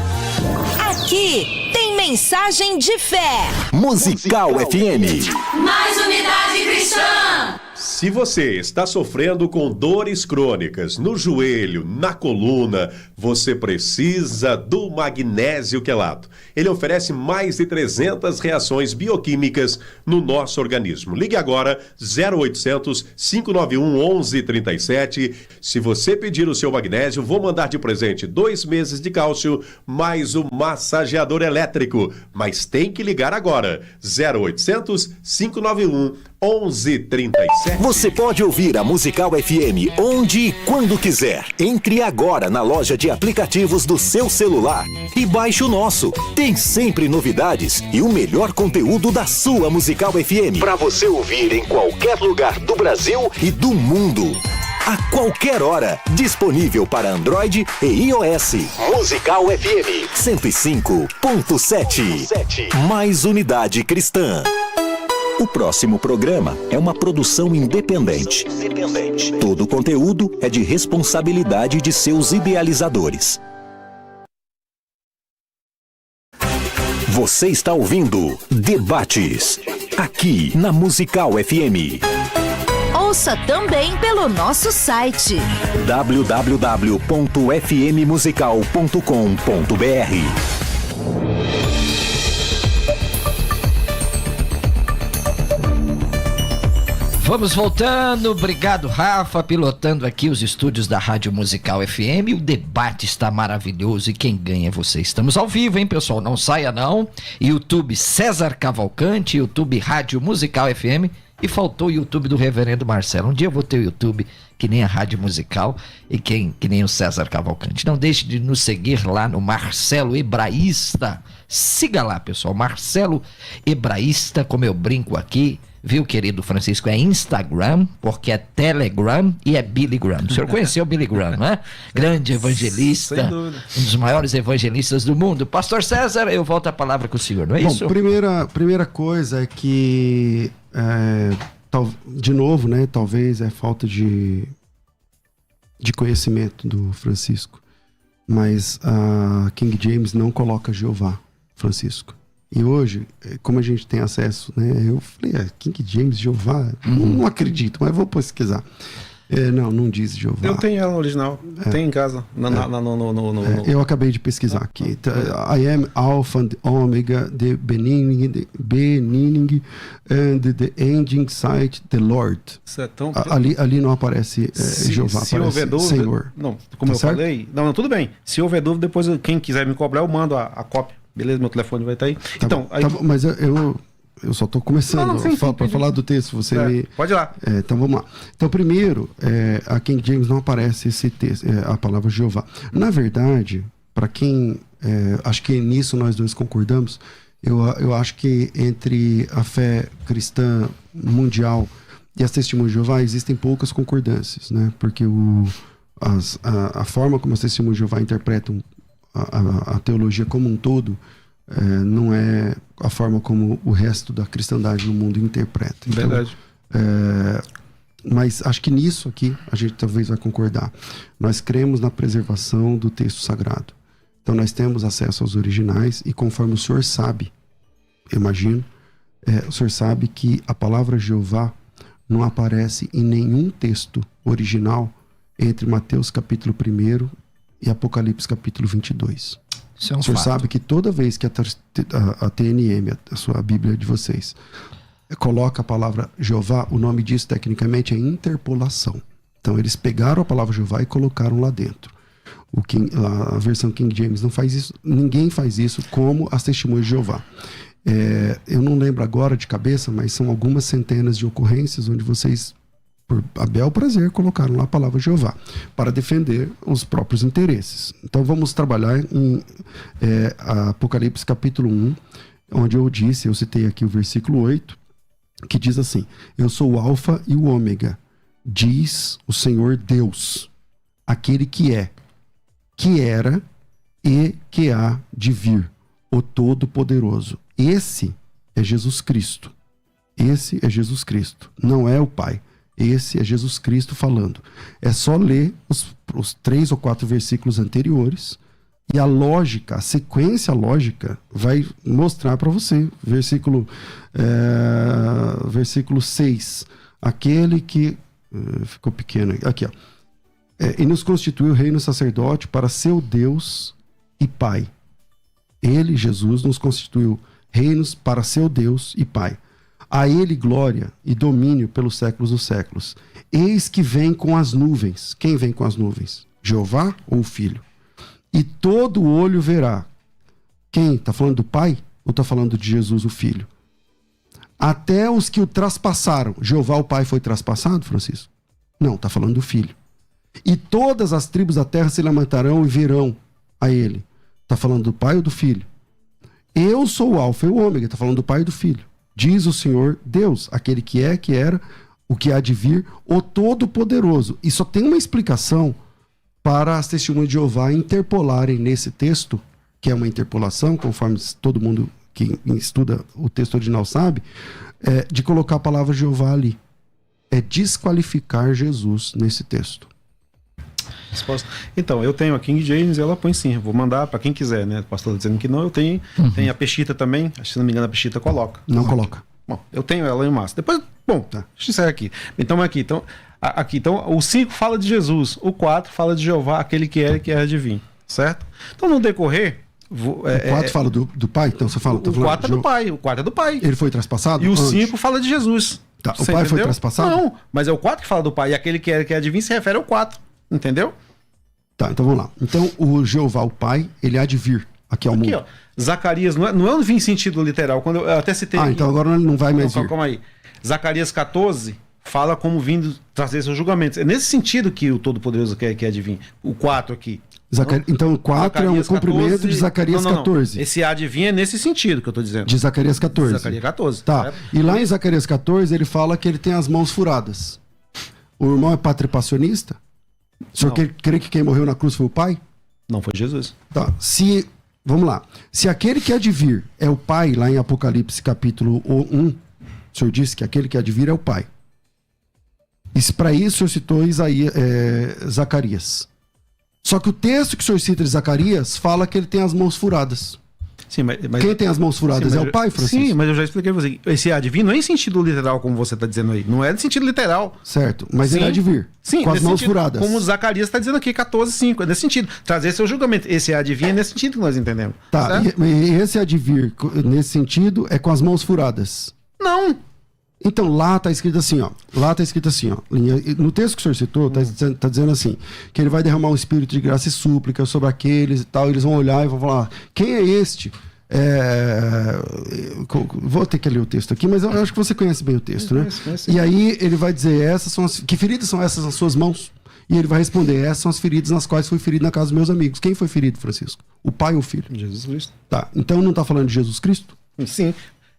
Aqui tem mensagem de fé. Musical FM. Mais unidade cristã. Se você está sofrendo com dores crônicas no joelho, na coluna, você precisa do magnésio quelato. Ele oferece mais de 300 reações bioquímicas no nosso organismo. Ligue agora 0800 591 1137. Se você pedir o seu magnésio, vou mandar de presente 2 meses de cálcio mais o massageador elétrico. Mas tem que ligar agora 0800 591 1137. Você pode ouvir a Musical FM onde e quando quiser. Entre agora na loja de aplicativos do seu celular e baixe o nosso. Tem sempre novidades e o melhor conteúdo da sua Musical FM para você ouvir em qualquer lugar do Brasil e do mundo. A qualquer hora, disponível para Android e iOS. Musical FM 105.7. Mais unidade cristã. O próximo programa é uma produção independente. Todo o conteúdo é de responsabilidade de seus idealizadores. Você está ouvindo Debates, aqui na Musical FM. Ouça também pelo nosso site www.fmmusical.com.br. Vamos voltando, obrigado Rafa, pilotando aqui os estúdios da Rádio Musical FM. O debate está maravilhoso e quem ganha é você. Estamos ao vivo, hein, pessoal? Não saia não. YouTube César Cavalcante, YouTube Rádio Musical FM e faltou o YouTube do Reverendo Marcelo. Um dia eu vou ter o YouTube que nem a Rádio Musical e que nem o César Cavalcante. Não deixe de nos seguir lá no Marcelo Hebraísta. Siga lá, pessoal, Marcelo Hebraísta, como eu brinco aqui. Viu, querido Francisco? É Instagram, porque é Telegram e é Billy Graham. O senhor conheceu o Billy Graham, né? Grande evangelista, um dos maiores evangelistas do mundo. Pastor César, eu volto a palavra com o senhor, não é isso? Bom, primeira coisa é que, de novo, né, talvez é falta de conhecimento do Francisco, mas a King James não coloca Jeová, Francisco. E hoje, como a gente tem acesso, né? Eu falei, King James, Jeová, não acredito, mas vou pesquisar. Não diz Jeová. Eu tenho ela no original, tem em casa. Eu acabei de pesquisar aqui. I am Alpha and Omega, the beginning and the ending, sight, the Lord. Então, ali não aparece Jeová, se aparece houver dúvida, Senhor. Não, como Tá eu certo? falei, não, tudo bem. Se houver dúvida, depois quem quiser me cobrar, eu mando a cópia. Beleza? Meu telefone vai estar aí. Tá então, bom, aí... tá bom, mas eu só estou começando para falar do texto. Pode ir lá. Então vamos lá. Então, primeiro, a King James não aparece esse texto, a palavra Jeová. Na verdade, para quem. Acho que nisso nós dois concordamos. Eu acho que entre a fé cristã mundial e as testemunhas de Jeová existem poucas concordâncias, né? Porque a forma como as testemunhas de Jeová interpretam a teologia como um todo não é a forma como o resto da cristandade no mundo interpreta. Então, verdade. Mas acho que nisso aqui a gente talvez vai concordar. Nós cremos na preservação do texto sagrado. Então nós temos acesso aos originais e conforme o senhor sabe, eu imagino, o senhor sabe que a palavra Jeová não aparece em nenhum texto original entre Mateus capítulo 1 e Apocalipse capítulo 22. Isso é um o senhor fato. sabe que toda vez que a TNM, a sua Bíblia de vocês, coloca a palavra Jeová, o nome disso tecnicamente é interpolação. Então eles pegaram a palavra Jeová e colocaram lá dentro. A versão King James não faz isso, ninguém faz isso como as testemunhas de Jeová. Eu não lembro agora de cabeça, mas são algumas centenas de ocorrências onde vocês, por a bel prazer, colocaram lá a palavra Jeová para defender os próprios interesses. Então vamos trabalhar em Apocalipse capítulo 1, onde eu citei aqui o versículo 8, que diz assim: eu sou o Alfa e o Ômega, diz o Senhor Deus, aquele que é, que era e que há de vir, o Todo-Poderoso. Esse é Jesus Cristo. Esse é Jesus Cristo, não é o Pai. Esse é Jesus Cristo falando. É só ler os 3 ou 4 versículos anteriores e a lógica, a sequência lógica vai mostrar para você. Versículo 6. Aquele que... ficou pequeno aqui, ó. E nos constituiu reino sacerdote para seu Deus e Pai. Ele, Jesus, nos constituiu reinos para seu Deus e Pai. A ele glória e domínio pelos séculos dos séculos. Eis que vem com as nuvens. Quem vem com as nuvens? Jeová ou o Filho? E todo olho verá. Quem? Está falando do Pai ou está falando de Jesus, o Filho? Até os que o traspassaram. Jeová, o Pai, foi traspassado, Francisco? Não, está falando do Filho. E todas as tribos da terra se levantarão e verão a ele. Está falando do Pai ou do Filho? Eu sou o Alfa e o Ômega. Está falando do Pai e do Filho. Diz o Senhor Deus, aquele que é, que era, o que há de vir, o Todo-Poderoso. E só tem uma explicação para as testemunhas de Jeová interpolarem nesse texto, que é uma interpolação, conforme todo mundo que estuda o texto original sabe, de colocar a palavra Jeová ali. É desqualificar Jesus nesse texto. Então, eu tenho a King James, ela põe sim, vou mandar para quem quiser, né? O pastor dizendo que não, eu tenho. Tem a Peshitta também, acho que se não me engano a Peshitta coloca. Não coloca. Bom, eu tenho ela em massa. Depois, deixa eu encerrar aqui. Então, então, o 5 fala de Jesus, o 4 fala de Jeová, aquele que era e que era de vir, certo? Então, no decorrer... O 4 fala do Pai? Então você fala... O 4 é do Pai, o 4 é do Pai. Ele foi traspassado? E o 5 fala de Jesus. Tá, o Pai foi traspassado? Não, mas é o 4 que fala do Pai, e aquele que era e que era de vir se refere ao 4, entendeu? Tá, então vamos lá. Então, o Jeová, o Pai, ele há de vir aqui ao mundo. Ó, Zacarias, não é um vir em sentido literal. Quando eu até citei... então agora ele não vai mais vir. Calma aí. Zacarias 14 fala como vindo trazer seus julgamentos. É nesse sentido que o Todo-Poderoso quer de vir. O 4 aqui. Então o 4 é um cumprimento de Zacarias 14. Esse há de vir é nesse sentido que eu estou dizendo. De Zacarias 14. Zacarias 14. Tá. Certo? E lá em Zacarias 14 ele fala que ele tem as mãos furadas. O irmão é patripassionista? O senhor crê que quem morreu na cruz foi o Pai? Não, foi Jesus. Tá. Vamos lá. Se aquele que há de vir é o Pai, lá em Apocalipse capítulo 1, o senhor disse que aquele que há de vir é o Pai. E para isso o senhor citou Zacarias. Só que o texto que o senhor cita de Zacarias fala que ele tem as mãos furadas. Sim, mas Quem tem as mãos furadas é o Pai, Francisco? Sim, mas eu já expliquei pra você. Esse há de vir não é em sentido literal, como você está dizendo aí. Não é de sentido literal. Certo, mas ele há de vir. Sim, com as mãos sentido, furadas. como o Zacarias está dizendo aqui, 14:5. É nesse sentido. Trazer seu julgamento. Esse há de vir é nesse sentido que nós entendemos. Tá, e esse há de vir, nesse sentido, é com as mãos furadas. Não. Então lá tá escrito assim, ó. No texto que o senhor citou, tá dizendo assim, que ele vai derramar um espírito de graça e súplica sobre aqueles e tal. Eles vão olhar e vão falar, quem é este? Vou ter que ler o texto aqui, mas eu acho que você conhece bem o texto, né? E aí ele vai dizer, que feridas são essas nas suas mãos? E ele vai responder, essas são as feridas nas quais fui ferido na casa dos meus amigos. Quem foi ferido, Francisco? O pai ou o filho? Jesus Cristo. Tá, então não tá falando de Jesus Cristo? Sim.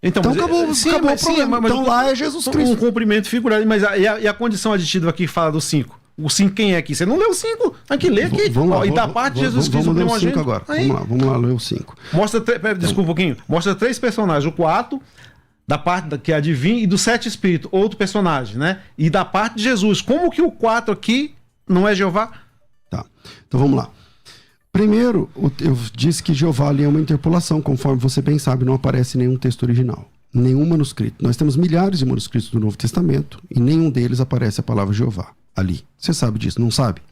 Então acabou o problema. Então lá é Jesus Cristo. Um cumprimento figurado. Mas e a condição aditiva aqui que fala do 5? O 5 quem é aqui? Você não leu o 5? Aqui, lê aqui. Vamos lá, da parte de Jesus Cristo. Vamos ler o 5 agora. Vamos lá ler o 5. Desculpa um pouquinho. Mostra 3 personagens. O 4, da parte que é de vir, e do 7 espírito, outro personagem, né? E da parte de Jesus. Como que o 4 aqui não é Jeová? Tá. Então vamos lá. Primeiro, eu disse que Jeová ali é uma interpolação, conforme você bem sabe, não aparece nenhum texto original, nenhum manuscrito. Nós temos milhares de manuscritos do Novo Testamento e nenhum deles aparece a palavra Jeová ali. Você sabe disso, não sabe?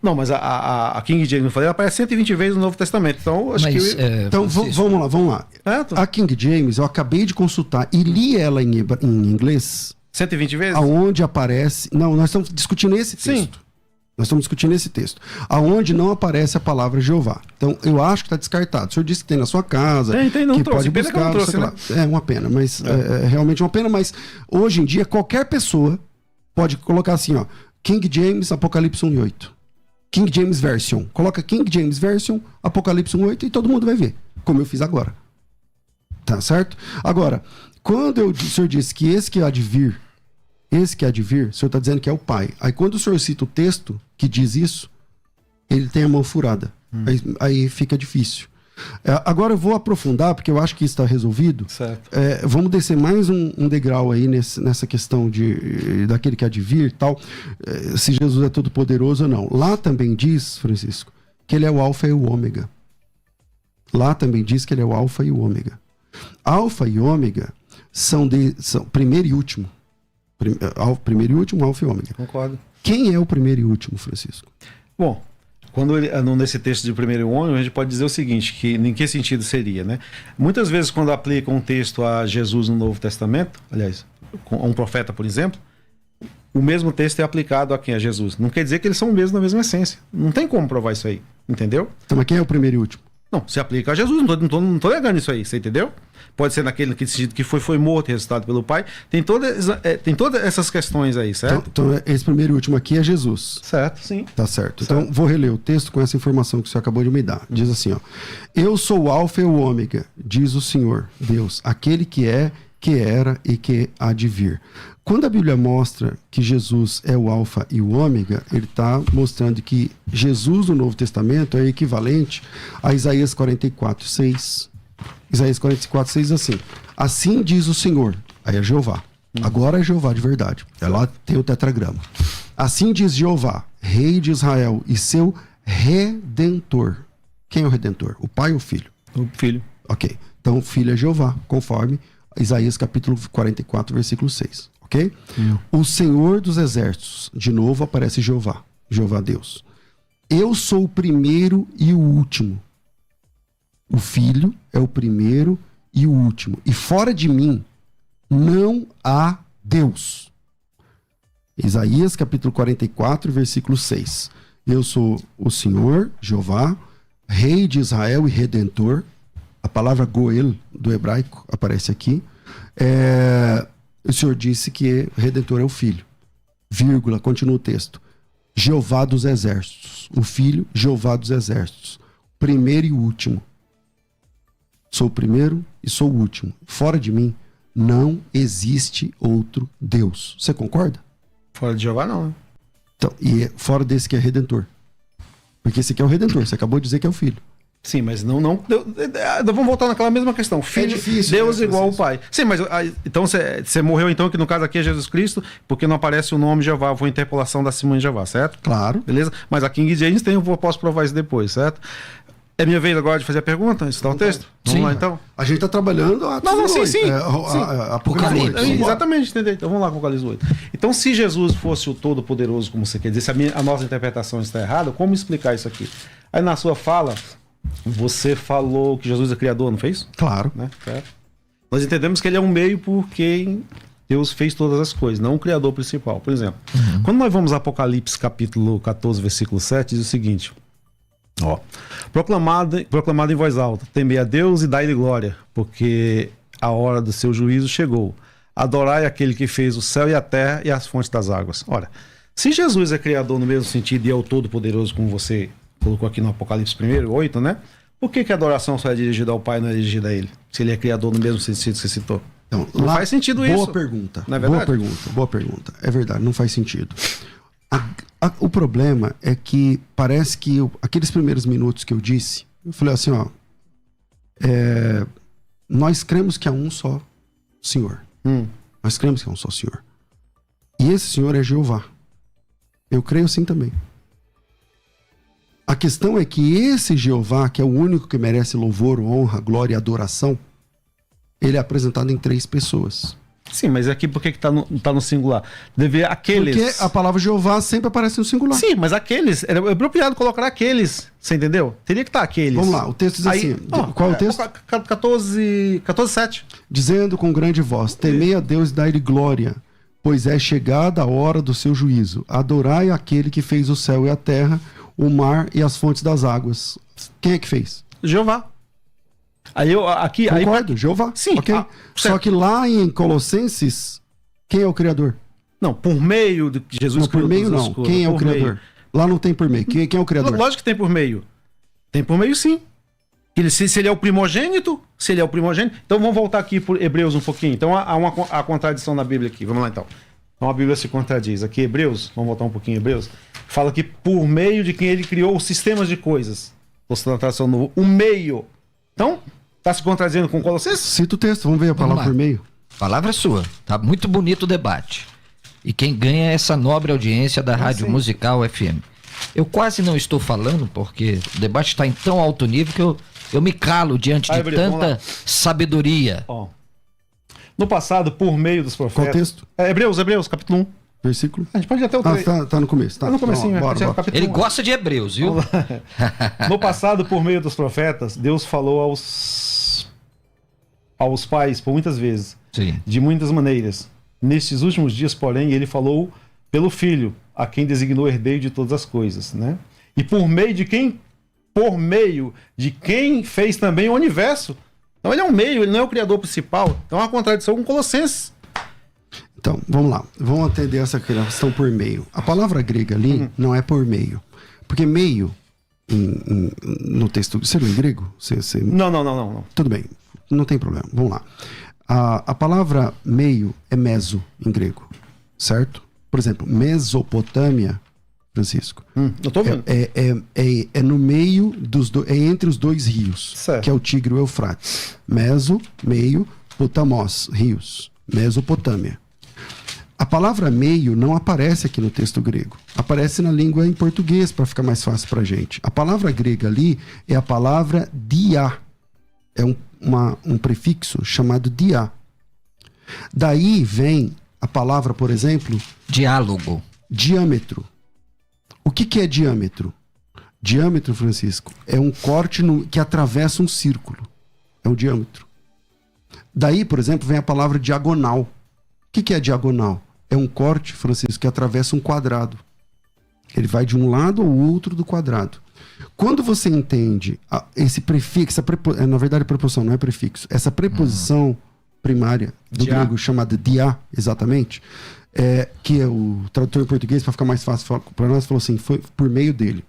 Não, mas a King James, eu falei, ela aparece 120 vezes no Novo Testamento. Então, acho que... Então, vamos lá. A King James, eu acabei de consultar e li ela em inglês. 120 vezes? Aonde aparece... Não, nós estamos discutindo esse texto. Sim. Nós estamos discutindo esse texto. Aonde não aparece a palavra Jeová. Então, eu acho que está descartado. O senhor disse que tem na sua casa. Tem, não que trouxe. Pode buscar, que não trouxe, né? É uma pena, mas é realmente uma pena. Mas hoje em dia, qualquer pessoa pode colocar assim, ó. King James, Apocalipse 1:8. King James Version. Coloca King James Version, Apocalipse 1:8 e todo mundo vai ver. Como eu fiz agora. Tá certo? Agora, quando o senhor disse que esse que há de vir, o senhor está dizendo que é o Pai. Aí quando o senhor cita o texto que diz isso, ele tem a mão furada. Aí fica difícil. Agora eu vou aprofundar, porque eu acho que isso está resolvido. Certo. Vamos descer mais um degrau aí nessa questão daquele que há de vir e tal, se Jesus é todo poderoso ou não. Lá também diz, Francisco, que ele é o Alfa e o Ômega. Lá também diz que ele é o Alfa e o Ômega. Alfa e Ômega são primeiro e último. Primeiro e último, Alfa e Ômega. Concordo. Quem é o primeiro e último, Francisco? Bom, quando nesse texto de primeiro e último, a gente pode dizer o seguinte, que em que sentido seria, né? Muitas vezes quando aplica um texto a Jesus no Novo Testamento, aliás, a um profeta, por exemplo, o mesmo texto é aplicado a quem? A Jesus. Não quer dizer que eles são o mesmo na mesma essência. Não tem como provar isso aí, entendeu? Então, mas quem é o primeiro e último? Não, se aplica a Jesus, não tô negando isso aí, você entendeu? Pode ser naquele sentido que foi morto e ressuscitado pelo Pai. Tem todas essas questões aí, certo? Então, esse primeiro e último aqui é Jesus. Certo, sim. Tá certo. Então, vou reler o texto com essa informação que o senhor acabou de me dar. Diz assim, ó. Eu sou o Alfa e o Ômega, diz o Senhor, Deus, aquele que é, que era e que há de vir. Quando a Bíblia mostra que Jesus é o Alfa e o Ômega, ele está mostrando que Jesus no Novo Testamento é equivalente a Isaías 44:6. Isaías 44:6 diz assim: assim diz o Senhor, aí é Jeová. Agora é Jeová de verdade. Lá tem o tetragrama. Assim diz Jeová, Rei de Israel e seu Redentor. Quem é o Redentor? O Pai ou o Filho? O Filho. Ok. Então o Filho é Jeová, conforme Isaías capítulo 44, versículo 6. Ok? O Senhor dos Exércitos. De novo aparece Jeová. Jeová Deus. Eu sou o primeiro e o último. O Filho é o primeiro e o último. E fora de mim não há Deus. Isaías capítulo 44, versículo 6. Eu sou o Senhor, Jeová, Rei de Israel e Redentor. A palavra Goel, do hebraico, aparece aqui. O Senhor disse que Redentor é o Filho. Vírgula, continua o texto. Jeová dos Exércitos. O Filho, Jeová dos Exércitos. Primeiro e último. Sou o primeiro e sou o último. Fora de mim não existe outro Deus. Você concorda? Fora de Jeová, não. Né? Então, e fora desse que é Redentor. Porque esse aqui é o Redentor. Você acabou de dizer que é o Filho. Sim, mas não vamos voltar naquela mesma questão. Filho, difícil, Deus igual ao Pai. Sim, mas então você morreu então, que no caso aqui é Jesus Cristo, porque não aparece o nome Jeová, foi interpolação da Simone de Jeová, certo? Claro. Beleza? Mas a King James tem, eu posso provar isso depois, certo? É minha vez agora de fazer a pergunta? Estudar o texto? Vamos lá, então. A gente está trabalhando a sim. Apocalipse. Exatamente, entendeu? Então vamos lá com o Apocalipse 8. Então, se Jesus fosse o Todo-Poderoso, como você quer dizer, se a nossa interpretação está errada, como explicar isso aqui? Aí na sua fala, você falou que Jesus é criador, não fez? Claro. Né? Nós entendemos que ele é um meio por quem Deus fez todas as coisas, não o criador principal. Por exemplo, quando nós vamos a Apocalipse capítulo 14, versículo 7, diz o seguinte... Ó, proclamado em voz alta, temei a Deus e dai-lhe glória, porque a hora do seu juízo chegou. Adorai aquele que fez o céu e a terra e as fontes das águas. Ora, se Jesus é criador no mesmo sentido e é o Todo-Poderoso, como você colocou aqui no Apocalipse 1, 8, né? Por que a adoração só é dirigida ao Pai e não é dirigida a ele? Se ele é criador no mesmo sentido que você citou. Então, não faz sentido isso. Boa pergunta. Não é verdade? Boa pergunta. É verdade, não faz sentido. O problema é que parece que aqueles primeiros minutos que eu disse, eu falei assim, ó, nós cremos que há um só Senhor. Nós cremos que há um só Senhor. E esse Senhor é Jeová. Eu creio assim também. A questão é que esse Jeová, que é o único que merece louvor, honra, glória e adoração, ele é apresentado em 3 pessoas. Sim, mas aqui por que tá no singular? Deve aqueles... Porque a palavra Jeová sempre aparece no singular. Sim, mas aqueles... É apropriado colocar aqueles, você entendeu? Teria que estar aqueles. Vamos lá, o texto diz assim... Qual é o texto? 14:7. Dizendo com grande voz, temei a Deus e dai-lhe glória, pois é chegada a hora do seu juízo. Adorai aquele que fez o céu e a terra, o mar e as fontes das águas. Quem é que fez? Jeová. Concordo, Jeová. Sim. Okay. Só que lá em Colossenses, quem é o Criador? Não, por meio de Jesus. Não, por meio não. Quem é o Criador? Meio. Lá não tem por meio. Quem é o Criador? Lógico que tem por meio. Tem por meio, sim. Se ele é o primogênito, então vamos voltar aqui por Hebreus um pouquinho. Então há uma contradição na Bíblia aqui. Vamos lá então. Então a Bíblia se contradiz. Aqui Hebreus, vamos voltar um pouquinho em Hebreus. Fala que por meio de quem ele criou os sistemas de coisas. Estou na tradução novo. O meio. Então, está se contradizendo com Colossenses? Cita o texto, vamos ver a palavra por meio. Palavra sua. Tá muito bonito o debate. E quem ganha é essa nobre audiência da Rádio Musical FM. Eu quase não estou falando, porque o debate está em tão alto nível que eu me calo diante de tanta sabedoria. Ó. No passado, por meio dos profetas... Qual texto? Hebreus, capítulo 1. Versículo? A gente pode ir até o 3. Tá no começo. Tá no comecinho, bora. Ele gosta de Hebreus, viu? No passado, por meio dos profetas, Deus falou aos pais por muitas vezes. Sim. De muitas maneiras. Nestes últimos dias, porém, ele falou pelo Filho, a quem designou herdeiro de todas as coisas, né? E por meio de quem fez também o universo. Então ele é um meio, ele não é o criador principal. Então é uma contradição com Colossenses. Então, vamos lá. Vamos atender essa questão por meio. A palavra grega ali não é por meio. Porque meio, no texto... Você não é em grego? Não. Tudo bem, não tem problema. Vamos lá. A palavra meio é meso em grego, certo? Por exemplo, Mesopotâmia, Francisco. Eu tô vendo. É no meio é entre os 2 rios, certo. Que é o Tigre e o Eufrates. Meso, meio, potamos, rios. Mesopotâmia. A palavra meio não aparece aqui no texto grego. Aparece na língua em português, para ficar mais fácil para a gente. A palavra grega ali é a palavra dia. É um prefixo chamado dia. Daí vem a palavra, por exemplo... Diálogo. Diâmetro. O que é diâmetro? Diâmetro, Francisco, é um corte que atravessa um círculo. É um diâmetro. Daí, por exemplo, vem a palavra diagonal. O que é diagonal? É um corte, Francisco, que atravessa um quadrado. Ele vai de um lado ao outro do quadrado. Quando você entende esse prefixo, na verdade preposição, não é prefixo, essa preposição primária do grego chamada dia, exatamente, que é o tradutor em português, para ficar mais fácil para nós, falou assim, foi por meio dele.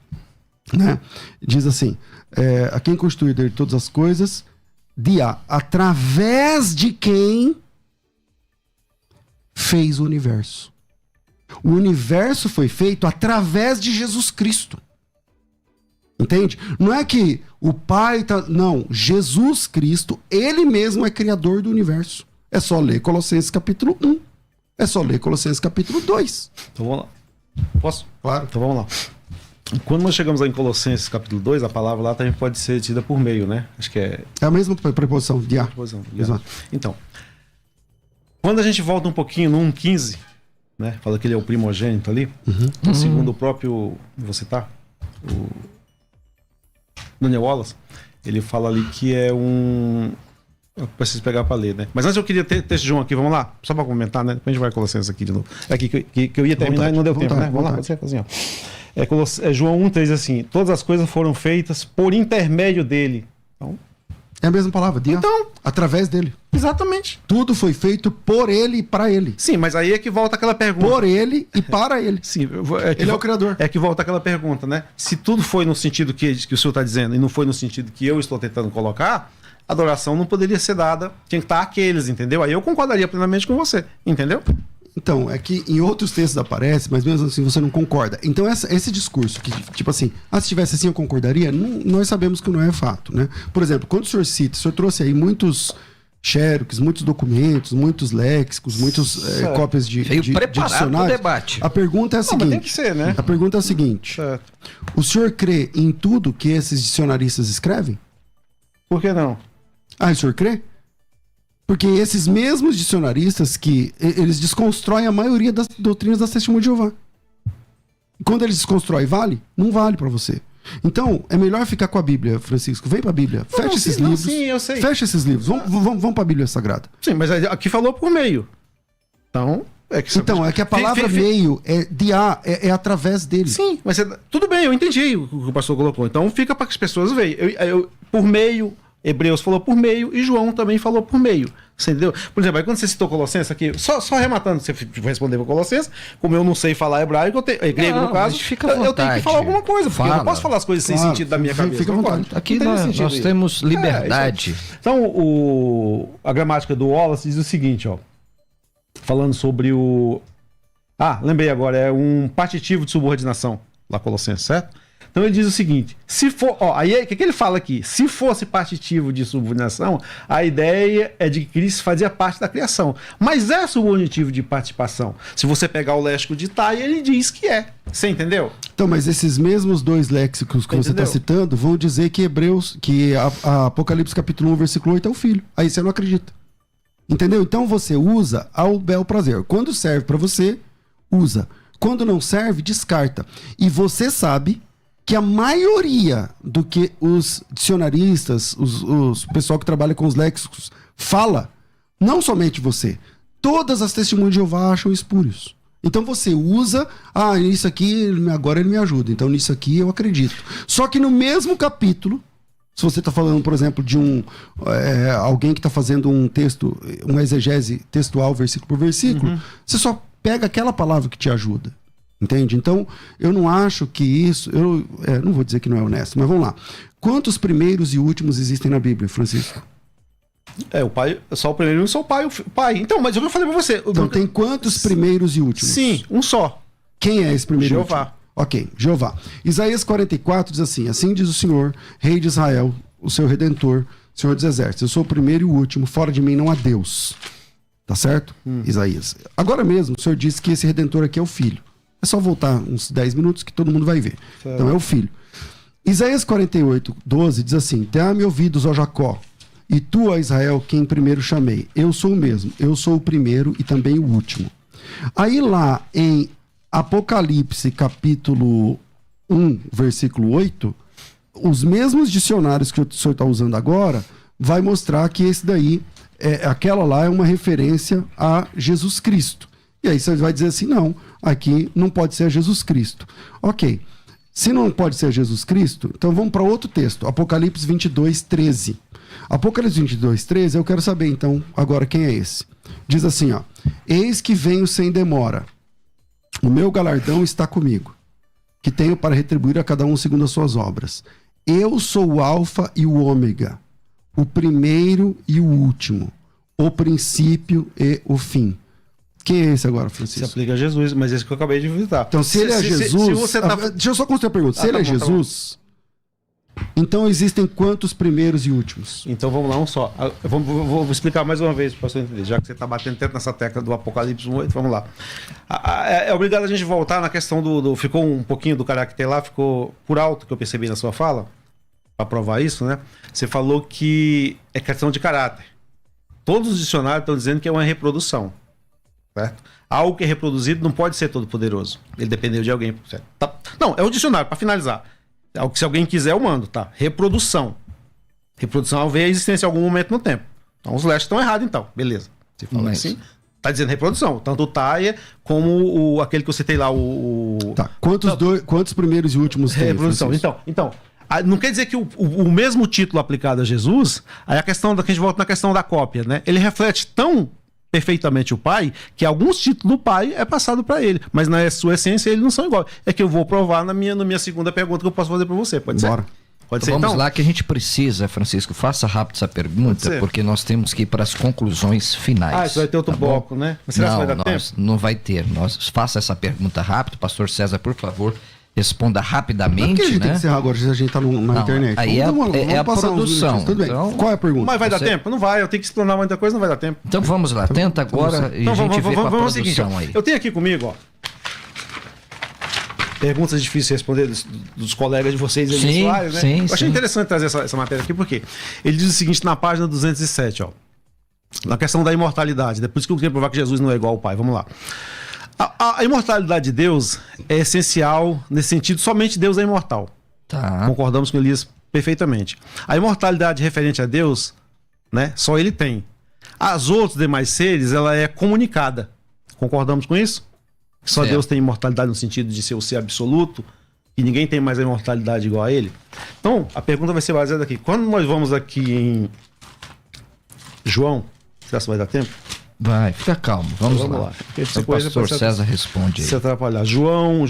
Né? Diz assim, a quem constituiu de todas as coisas, dia, através de quem fez o universo. O universo foi feito através de Jesus Cristo. Entende? Não é que o Pai não, Jesus Cristo, ele mesmo é criador do universo. É só ler Colossenses capítulo 1. É só ler Colossenses capítulo 2. Então vamos lá. Posso? Claro. Então vamos lá. Quando nós chegamos lá em Colossenses capítulo 2, a palavra lá também pode ser tida por meio, né? Acho que é... É a mesma preposição, diá. Exato. Então, quando a gente volta um pouquinho no 1,15, né? Fala que ele é o primogênito ali, segundo o próprio... Vou citar? O Daniel Wallace, ele fala ali que é um... Eu preciso pegar para ler, né? Mas antes eu queria ter texto de João aqui, vamos lá? Só para comentar, né? Depois a gente vai Colossenses aqui de novo. É aqui que eu ia terminar e não deu tempo, né? Vamos lá, você assim, ó. João 1,3 assim: todas as coisas foram feitas por intermédio dele. Então, é a mesma palavra, dia. Então, através dele. Exatamente. Tudo foi feito por ele e para ele. Sim, mas aí é que volta aquela pergunta. Por ele e para ele. Sim, ele é o criador. É que volta aquela pergunta, né? Se tudo foi no sentido que o senhor está dizendo e não foi no sentido que eu estou tentando colocar, a adoração não poderia ser dada, tinha que estar àqueles, entendeu? Aí eu concordaria plenamente com você, entendeu? Então, é que em outros textos aparece, mas mesmo assim você não concorda. Então esse discurso, que tipo assim, se tivesse assim eu concordaria, nós sabemos que não é fato, né? Por exemplo, quando o senhor cita, o senhor trouxe aí muitos xerox, muitos documentos, muitos léxicos, muitas cópias de dicionários. Debate. A pergunta é a seguinte. Mas tem que ser, né? A pergunta é a seguinte. Certo. O senhor crê em tudo que esses dicionaristas escrevem? Por que não? O senhor crê? Porque esses mesmos dicionaristas que eles desconstroem a maioria das doutrinas das Testemunhas de Jeová. Quando eles desconstroem, vale? Não vale para você. Então, é melhor ficar com a Bíblia, Francisco. Vem para a Bíblia. Fecha esses livros. Sim, eu sei. Fecha esses livros. Vamos para a Bíblia Sagrada. Sim, mas aqui falou por meio. Então, é que a palavra meio é através dele. Sim, mas tudo bem, eu entendi o que o pastor colocou. Então, fica para que as pessoas vejam. Por meio... Hebreus falou por meio e João também falou por meio. Você entendeu? Por exemplo, aí quando você citou Colossenses aqui, só rematando, você responder para Colossenses, como eu não sei falar hebraico, grego no caso, eu tenho que falar alguma coisa, porque eu não posso falar as coisas sem sentido da minha cabeça. Fica à vontade. Aqui nós temos liberdade. Então, a gramática do Wallace diz o seguinte, ó. Falando sobre o... lembrei agora, é um partitivo de subordinação, lá Colossenses, certo? Então ele diz o seguinte, se for, aí o que ele fala aqui? Se fosse partitivo de subordinação, a ideia é de que Cristo fazia parte da criação. Mas é subordinativo de participação. Se você pegar o léxico de Tai, ele diz que é. Você entendeu? Então, mas esses mesmos dois léxicos que você está citando vão dizer que a Apocalipse capítulo 1, versículo 8 é o filho. Aí você não acredita. Entendeu? Então você usa ao bel prazer. Quando serve para você, usa. Quando não serve, descarta. E você sabe que a maioria do que os dicionaristas, os pessoal que trabalha com os léxicos, fala, não somente você, todas as testemunhas de Jeová acham espúrios. Então você usa, isso aqui, agora ele me ajuda, então nisso aqui eu acredito. Só que no mesmo capítulo, se você está falando, por exemplo, de alguém que está fazendo um texto, uma exegese textual, versículo por versículo, você só pega aquela palavra que te ajuda. Entende? Então, eu não acho que isso... não vou dizer que não é honesto, mas vamos lá. Quantos primeiros e últimos existem na Bíblia, Francisco? O pai, só o primeiro e só o pai. Então, mas eu falei pra você... Então, tem quantos primeiros e últimos? Sim, um só. Quem é esse primeiro Jeová. e último? Ok, Jeová. Isaías 44 diz assim: assim diz o Senhor, Rei de Israel, o seu Redentor, Senhor dos Exércitos. Eu sou o primeiro e o último, fora de mim não há Deus. Tá certo? Isaías. Agora mesmo, o Senhor disse que esse Redentor aqui é o Filho. É só voltar uns 10 minutos que todo mundo vai ver. Certo. Então é o filho. Isaías 48, 12 diz assim: dá-me ouvidos, ó Jacó, e tu, ó Israel, quem primeiro chamei. Eu sou o mesmo, eu sou o primeiro e também o último. Aí lá em Apocalipse capítulo 1, versículo 8, os mesmos dicionários que o senhor está usando agora, vai mostrar que esse daí, aquela lá é uma referência a Jesus Cristo. E aí você vai dizer assim, não, aqui não pode ser Jesus Cristo. Ok, se não pode ser Jesus Cristo, então vamos para outro texto, Apocalipse 22, 13. Apocalipse 22, 13, eu quero saber então agora quem é esse. Diz assim, eis que venho sem demora, o meu galardão está comigo, que tenho para retribuir a cada um segundo as suas obras. Eu sou o Alfa e o Ômega, o primeiro e o último, o princípio e o fim. Quem é esse agora, Francisco? Se aplica a Jesus, mas esse que eu acabei de visitar. Então, se ele é Jesus... deixa eu só construir a pergunta. Se ele é Jesus... Então existem quantos primeiros e últimos? Então vamos lá, um só. Vou explicar mais uma vez para você entender, já que você está batendo tanto nessa tecla do Apocalipse 1:8, vamos lá. É obrigado a gente voltar na questão ficou um pouquinho do caráter lá, ficou por alto que eu percebi na sua fala, para provar isso, né? Você falou que é questão de caráter. Todos os dicionários estão dizendo que é uma reprodução, certo? Algo que é reproduzido não pode ser todo poderoso. Ele dependeu de alguém, certo? Tá. Não, é o dicionário, para finalizar. Se alguém quiser, eu mando, tá? Reprodução. Reprodução vê a existência em algum momento no tempo. Então os lestes estão errados, então. Beleza. Você falou assim, tá dizendo reprodução. Tanto o Taia como aquele que eu citei lá, Tá. Quantos primeiros e últimos tem? Reprodução. Então, não quer dizer que o mesmo título aplicado a Jesus, aí que a gente volta na questão da cópia, né? Ele reflete tão perfeitamente o pai, que alguns títulos do pai é passado para ele, mas na sua essência eles não são iguais. É que eu vou provar na minha segunda pergunta que eu posso fazer para você, pode ser? Bora. Pode ser, Vamos então? lá que a gente precisa, Francisco, faça rápido essa pergunta, porque nós temos que ir para as conclusões finais. Isso vai ter outro bloco, né? Mas será que vai dar tempo? Não vai ter. Faça essa pergunta rápido, pastor César, por favor. Responda rapidamente, Por que a gente né? tem que encerrar agora, se a gente tá na internet? Aí é a produção. Tudo bem. Então, qual é a pergunta? Mas vai dar tempo? Não vai, eu tenho que explanar muita coisa, não vai dar tempo. Então vamos lá, tenta agora e a gente vê com a produção aí. Eu tenho aqui comigo, ó, perguntas difíceis de responder dos colegas de vocês aí no usuário, né? Eu achei interessante trazer essa matéria aqui, porque ele diz o seguinte na página 207, ó, na questão da imortalidade, né? Por isso que eu queria provar que Jesus não é igual ao Pai. Vamos lá. A imortalidade de Deus é essencial nesse sentido, somente Deus é imortal. Tá. Concordamos com Elias perfeitamente. A imortalidade referente a Deus, né, só ele tem. As outros demais seres, ela é comunicada. Concordamos com isso? Só certo. Deus tem imortalidade no sentido de ser o ser absoluto e ninguém tem mais a imortalidade igual a ele. Então, a pergunta vai ser baseada aqui. Quando nós vamos aqui em João, será que vai dar tempo? Vai, fica calmo, vamos lá. O pastor César responde aí. Se atrapalhar. João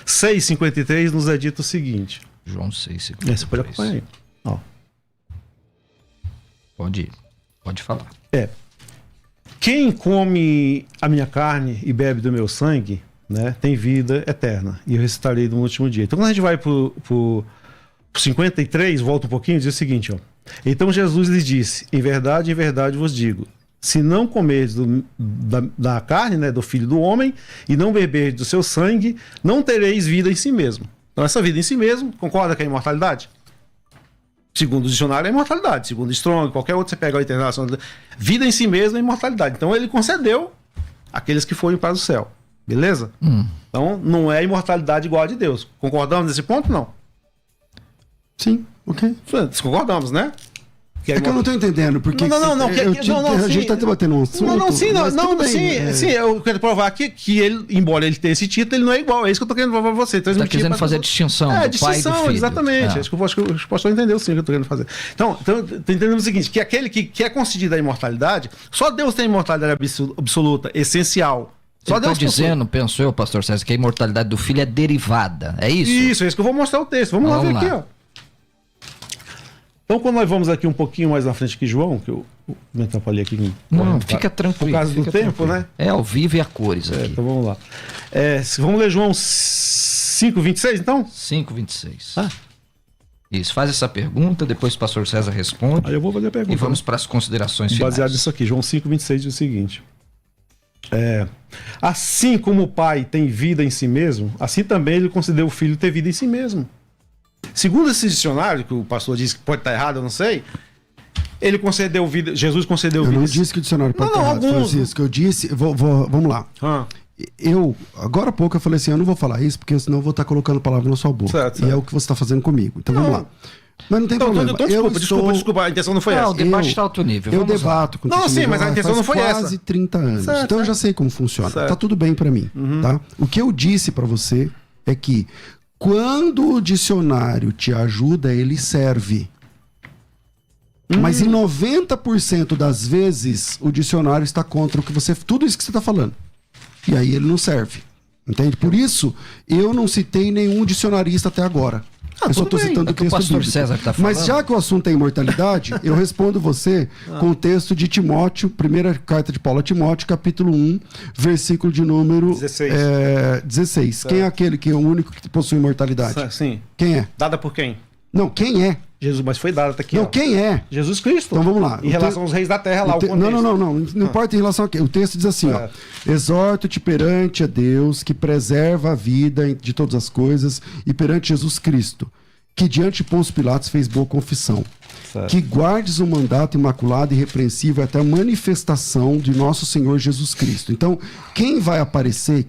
6,53 nos é dito o seguinte. João 6,53. Você pode acompanhar aí. Ó. Pode ir, pode falar. Quem come a minha carne e bebe do meu sangue, né, tem vida eterna. E eu ressuscitarei no último dia. Então quando a gente vai pro 53, volta um pouquinho, diz o seguinte, ó. Então Jesus lhes disse, em verdade vos digo, se não comerdes da carne, né, do Filho do Homem, e não beberdes do seu sangue, não tereis vida em si mesmo. Então essa vida em si mesmo, concorda que é imortalidade? Segundo o dicionário é imortalidade. Segundo o Strong, qualquer outro você pega a internacional, vida em si mesmo é imortalidade. Então ele concedeu aqueles que forem para o céu. Beleza? Então não é imortalidade igual a de Deus. Concordamos nesse ponto? Não. Sim, ok. Concordamos, né? Que eu não tô entendendo, porque a gente tá debatendo um assunto. Sim, eu quero provar aqui que ele, embora ele tenha esse título, ele não é igual. É isso que eu tô querendo provar pra você. Tá querendo fazer a distinção do pai e do filho. Exatamente. Acho que o pastor entendeu sim o que eu tô querendo fazer. Então tô entendendo o seguinte, que aquele que é concedido a imortalidade, só Deus tem imortalidade absoluta, essencial. Só Deus dizendo, penso eu, pastor César, que a imortalidade do filho é derivada. É isso? Isso, é isso que eu vou mostrar o texto. Vamos lá ver aqui, ó. Então, quando nós vamos aqui um pouquinho mais na frente que João, que eu me atrapalhei aqui. Não, fica tranquilo. Por causa do tempo, né? É ao vivo e a cores aqui. Então vamos lá. Vamos ler João 5,26, então? 5,26. Isso, faz essa pergunta, depois o pastor César responde. Aí eu vou fazer a pergunta. E vamos para as considerações finais. Baseado nisso aqui, João 5,26 diz o seguinte. Assim como o Pai tem vida em si mesmo, assim também ele concedeu o Filho ter vida em si mesmo. Segundo esse dicionário, que o pastor disse que pode estar errado, eu não sei, ele concedeu vida, Jesus concedeu vida. Eu não disse que o dicionário pode estar errado, Francisco. Eu disse, vamos lá. Agora há pouco eu falei assim, eu não vou falar isso, porque senão eu vou estar colocando palavra na sua boca. Certo. E é o que você está fazendo comigo. Então vamos lá. Mas não tem problema. Desculpa, a intenção não foi essa. O debate está alto nível. Eu debato com Não, sim, mas a intenção não foi essa. Quase 30 anos. Então eu já sei como funciona. Tá tudo bem para mim, tá? O que eu disse para você é que quando o dicionário te ajuda, ele serve. Mas em 90% das vezes, o dicionário está contra tudo isso que você está falando. E aí ele não serve. Entende? Por isso, eu não citei nenhum dicionarista até agora. Eu só tudo estou bem. citando É o que o texto pastor bíblico. César tá falando. Mas já que o assunto é imortalidade, eu respondo você com o texto de Timóteo, primeira carta de Paulo a Timóteo, capítulo 1, versículo de número 16. 16. Quem é aquele que é o único que possui imortalidade? Sim. Quem é? Dada por quem? Não, quem é? Jesus, mas foi dada, tá aqui. Não, ó. quem é? Jesus Cristo. Então vamos lá. Em relação aos reis da terra, lá o contexto. Não importa em relação a quê. O texto diz assim, ó. Exorto-te perante a Deus, que preserva a vida de todas as coisas, e perante Jesus Cristo, que diante de Pôncio Pilatos fez boa confissão. Certo. Que guardes o mandato imaculado e irrepreensível até a manifestação de nosso Senhor Jesus Cristo. Então, quem vai aparecer,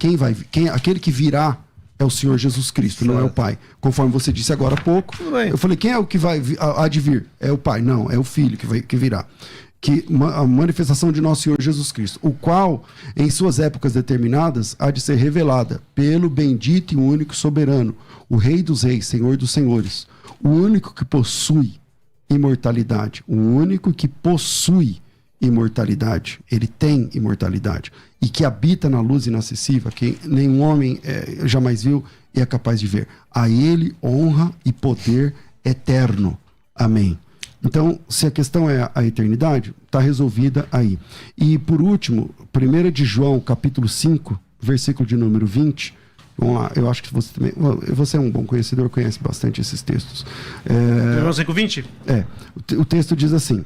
aquele que virá, é o Senhor Jesus Cristo, não é o Pai. Conforme você disse agora há pouco, eu falei, quem é o que há de vir? É o Pai. Não, é o Filho que virá. A manifestação de nosso Senhor Jesus Cristo, o qual, em suas épocas determinadas, há de ser revelada pelo bendito e único soberano, o Rei dos Reis, Senhor dos Senhores, o único que possui imortalidade, o único que possui imortalidade, ele tem imortalidade, e que habita na luz inacessível, que nenhum homem jamais viu e é capaz de ver. A ele honra e poder eterno. Amém. Então, se a questão é a eternidade, está resolvida aí. E por último, 1 de João, capítulo 5, versículo de número 20. Vamos lá, eu acho que você também. Você é um bom conhecedor, conhece bastante esses textos. 1 5, 20? O texto diz assim: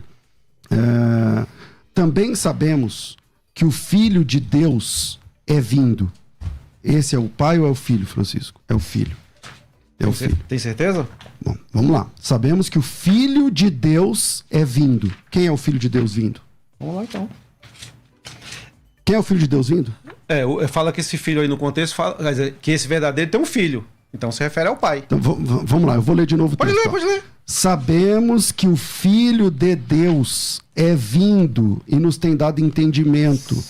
também sabemos que o Filho de Deus é vindo. Esse é o Pai ou é o Filho, Francisco? É o Filho. É o Filho. Tem certeza? Bom, vamos lá. Sabemos que o Filho de Deus é vindo. Quem é o Filho de Deus vindo? Vamos lá, então. Quem é o Filho de Deus vindo? Fala que esse filho aí no contexto, quer dizer, que esse verdadeiro tem um filho. Então se refere ao pai. Então vamos lá, eu vou ler de novo o texto. Pode ler. Sabemos que o Filho de Deus é vindo e nos tem dado entendimento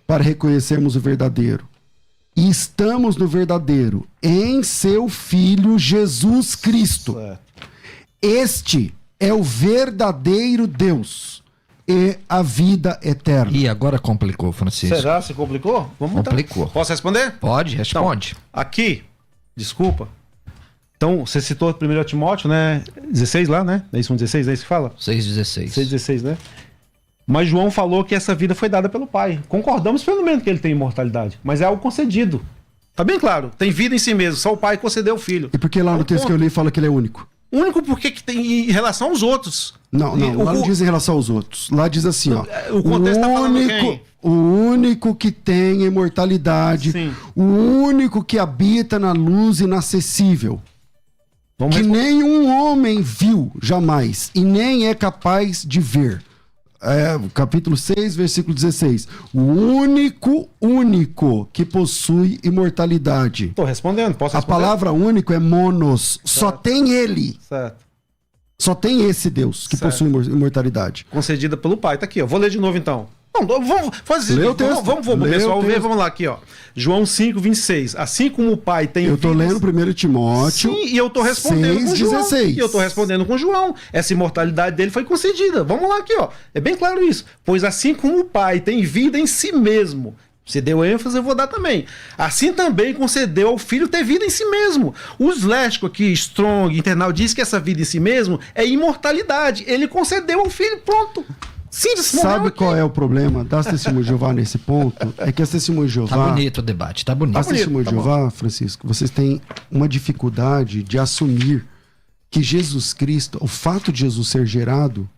para reconhecermos o verdadeiro. E estamos no verdadeiro, em seu Filho Jesus Cristo. Este é o verdadeiro Deus e a vida eterna. E agora complicou, Francisco. Será? Se complicou? Vamos Complicou. Então. Posso responder? Pode, responde. Então, aqui, desculpa. Então, você citou 1 Timóteo, né? 16 lá, né? É isso, 16, é isso que fala? 6,16. 6,16, né? Mas João falou que essa vida foi dada pelo Pai. Concordamos pelo menos que ele tem imortalidade, mas é algo concedido. Tá bem claro, tem vida em si mesmo, só o Pai concedeu o Filho. E por que lá no texto que eu li fala que ele é único? Único porque que tem em relação aos outros. Não, lá não diz em relação aos outros. Lá diz assim, ó. O contexto tá falando quem? O único que tem imortalidade, Sim. o único que habita na luz inacessível, que nenhum homem viu jamais e nem é capaz de ver. Capítulo 6, versículo 16. O único que possui imortalidade. Tô respondendo, posso responder? A palavra único é monos. Certo. Só tem ele. Certo. Só tem esse Deus que possui imortalidade. Concedida pelo Pai. Tá aqui, ó. Vou ler de novo então. Não, vamos fazer Lê o texto. Vamos pessoal ver. Vamos lá aqui, ó. João 5, 26. Assim como o Pai tem Eu tô lendo 1 Timóteo. Sim, e eu tô respondendo 6, com João. 16. E eu tô respondendo com João. Essa imortalidade dele foi concedida. Vamos lá aqui, ó. É bem claro isso. Pois assim como o Pai tem vida em si mesmo. Você deu ênfase, eu vou dar também. Assim também concedeu ao Filho ter vida em si mesmo. Os lésticos aqui, Strong, Internal, diz que essa vida em si mesmo é imortalidade. Ele concedeu ao Filho, pronto. Sim, sabe qual é o problema das testemunhas de Jeová nesse ponto? É que as testemunhas de Jeová... Tá bonito o debate, tá bonito. As testemunhas de Jeová, Francisco, vocês têm uma dificuldade de assumir que Jesus Cristo, o fato de Jesus ser gerado,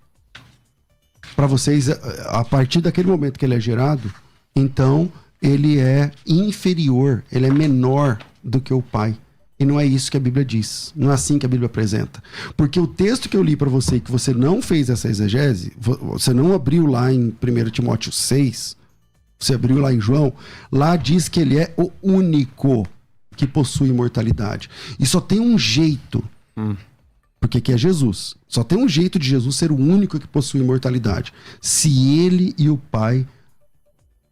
para vocês, a partir daquele momento que ele é gerado, então ele é inferior, ele é menor do que o Pai. E não é isso que a Bíblia diz. Não é assim que a Bíblia apresenta. Porque o texto que eu li para você, que você não fez essa exegese, você não abriu lá em 1 Timóteo 6, você abriu lá em João, lá diz que ele é o único que possui imortalidade. E só tem um jeito, porque aqui é Jesus, só tem um jeito de Jesus ser o único que possui imortalidade. Se ele e o Pai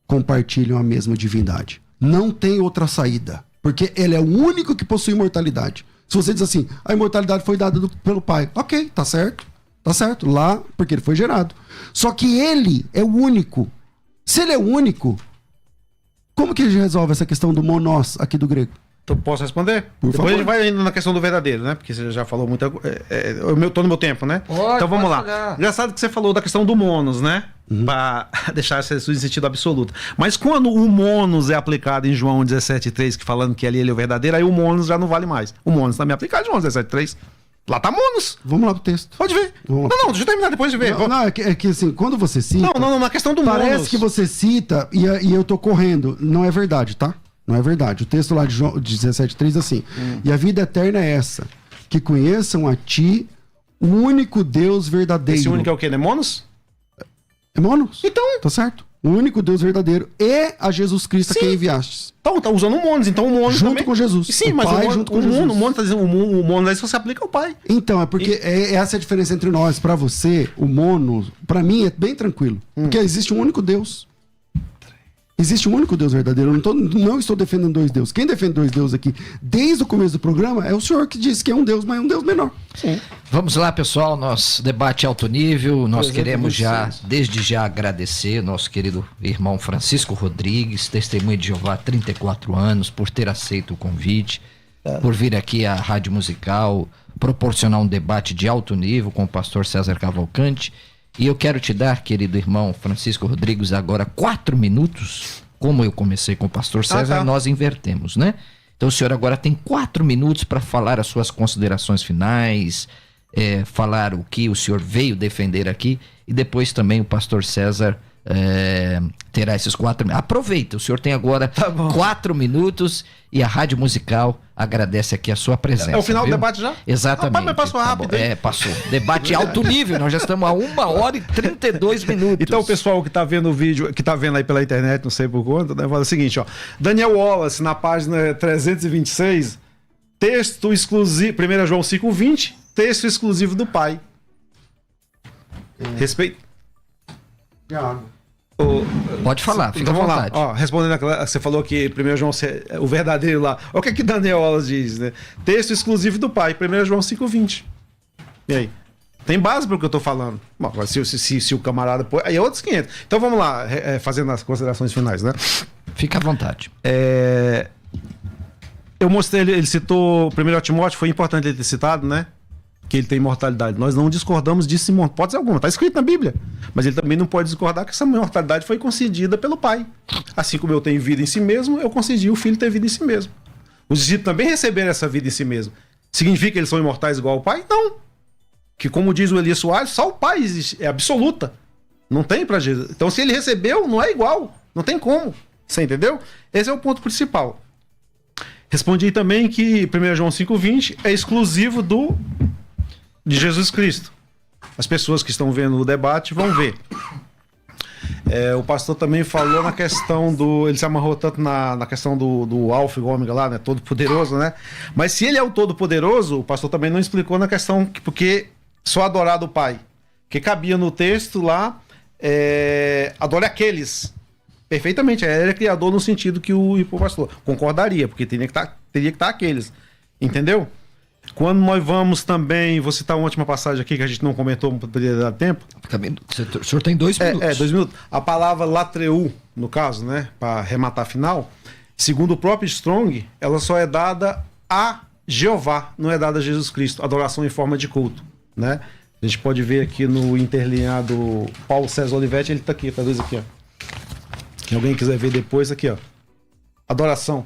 compartilham a mesma divindade. Não tem outra saída. Porque ele é o único que possui imortalidade. Se você diz assim, a imortalidade foi dada pelo Pai. Ok, tá certo. Tá certo. Lá, porque ele foi gerado. Só que ele é o único. Se ele é o único, como que ele resolve essa questão do monós aqui do grego? Posso responder? Por Depois favor. a gente vai indo na questão do verdadeiro, né? Porque você já falou muita coisa. Tô no meu tempo, né? Então vamos lá. olhar. Engraçado que você falou da questão do monos, né? Para deixar Jesus em sentido absoluto. Mas quando o monos é aplicado em João 17,3, que falando que ali ele é o verdadeiro, aí o monos já não vale mais. O monos também é aplicado em João 17,3. Lá tá monos. Vamos lá pro texto. Pode ver. Vamos lá. Não, deixa eu terminar depois de ver. Não, é que assim, quando você cita... Não, na questão do Parece monos. que você cita e eu tô correndo. Não é verdade, tá? Não é verdade. O texto lá de João 17,3 assim. E a vida eterna é essa, que conheçam a ti, o único Deus verdadeiro. Esse único é o quê? Né? Monos? É monos? Então. Tá certo? O único Deus verdadeiro é a Jesus Cristo a quem enviastes. Então, tá usando o monos. Então o monos Junto também... com Jesus. Sim, O mas Pai o junto com monos, Jesus. o monos tá dizendo, o monos aí só se aplica ao Pai. Então, é porque essa é a diferença entre nós. Pra você, o mono, pra mim, é bem tranquilo. Porque existe um único Deus. Existe um único Deus verdadeiro. Eu não estou defendendo dois deuses. Quem defende dois deuses aqui, desde o começo do programa, é o senhor que disse que é um Deus, mas é um Deus menor. Sim. Vamos lá, pessoal, nosso debate alto nível. Nós queremos desde já agradecer nosso querido irmão Francisco Rodrigues, testemunha de Jeová há 34 anos, por ter aceito o convite, por vir aqui à Rádio Musical, proporcionar um debate de alto nível com o pastor César Cavalcante. E eu quero te dar, querido irmão Francisco Rodrigues, agora 4 minutos. Como eu comecei com o pastor César, nós invertemos, né? Então o senhor agora tem 4 minutos para falar as suas considerações finais, falar o que o senhor veio defender aqui, e depois também o pastor César terá esses 4 minutos. Aproveita, o senhor tem agora 4 minutos e a Rádio Musical agradece aqui a sua presença. É o final viu? do debate já? Exatamente. Rapaz, mas passou rápido, hein? Passou. Debate alto nível, nós já estamos a 1h32. Então o pessoal que tá vendo o vídeo, que tá vendo aí pela internet, não sei por quanto, né, fala o seguinte, ó. Daniel Wallace, na página 326, texto exclusivo, 1 João 5,20, texto exclusivo do Pai. Respeito. Pode falar, fica Então, à vamos vontade. lá. Ó, respondendo aquela, você falou que 1 João, o verdadeiro lá. Olha o que Daniel Wallace diz, né? Texto exclusivo do Pai, 1 João 5,20. E aí? Tem base para o que eu tô falando. Bom, se o camarada... Aí é outros 500. Então vamos lá, fazendo as considerações finais, né? Fica à vontade. Eu mostrei, ele citou 1 Timóteo, foi importante ele ter citado, né? Que ele tem imortalidade. Nós não discordamos disso em hipótese alguma. Está escrito na Bíblia. Mas ele também não pode discordar que essa imortalidade foi concedida pelo Pai. Assim como eu tenho vida em si mesmo, eu concedi o Filho ter vida em si mesmo. Os discípulos também receberam essa vida em si mesmo. Significa que eles são imortais igual ao Pai? Não. Que como diz o Elias Soares, só o Pai existe. É absoluta. Não tem para Jesus. Então se ele recebeu, não é igual. Não tem como. Você entendeu? Esse é o ponto principal. Respondi também que 1 João 5,20 é exclusivo de Jesus Cristo. As pessoas que estão vendo o debate vão ver. O pastor também falou na questão do... Ele se amarrou tanto na questão do Alfa e Ômega lá, né? Todo-Poderoso, né? Mas se ele é o Todo-Poderoso, o pastor também não explicou na questão... Porque só adorar do Pai. Que cabia no texto lá... adore aqueles... Perfeitamente. Ele é criador no sentido que o pastor concordaria, porque teria que estar aqueles. Entendeu? Quando nós vamos também... Vou citar uma última passagem aqui que a gente não comentou, não poderia dar tempo. O senhor tem 2 minutos. 2 minutos. A palavra latreu, no caso, né? Para arrematar a final, segundo o próprio Strong, ela só é dada a Jeová, não é dada a Jesus Cristo. Adoração em forma de culto, né? A gente pode ver aqui no interlineado Paulo César Olivetti, ele está aqui, traduz aqui, ó. Quem alguém quiser ver depois, aqui, ó. Adoração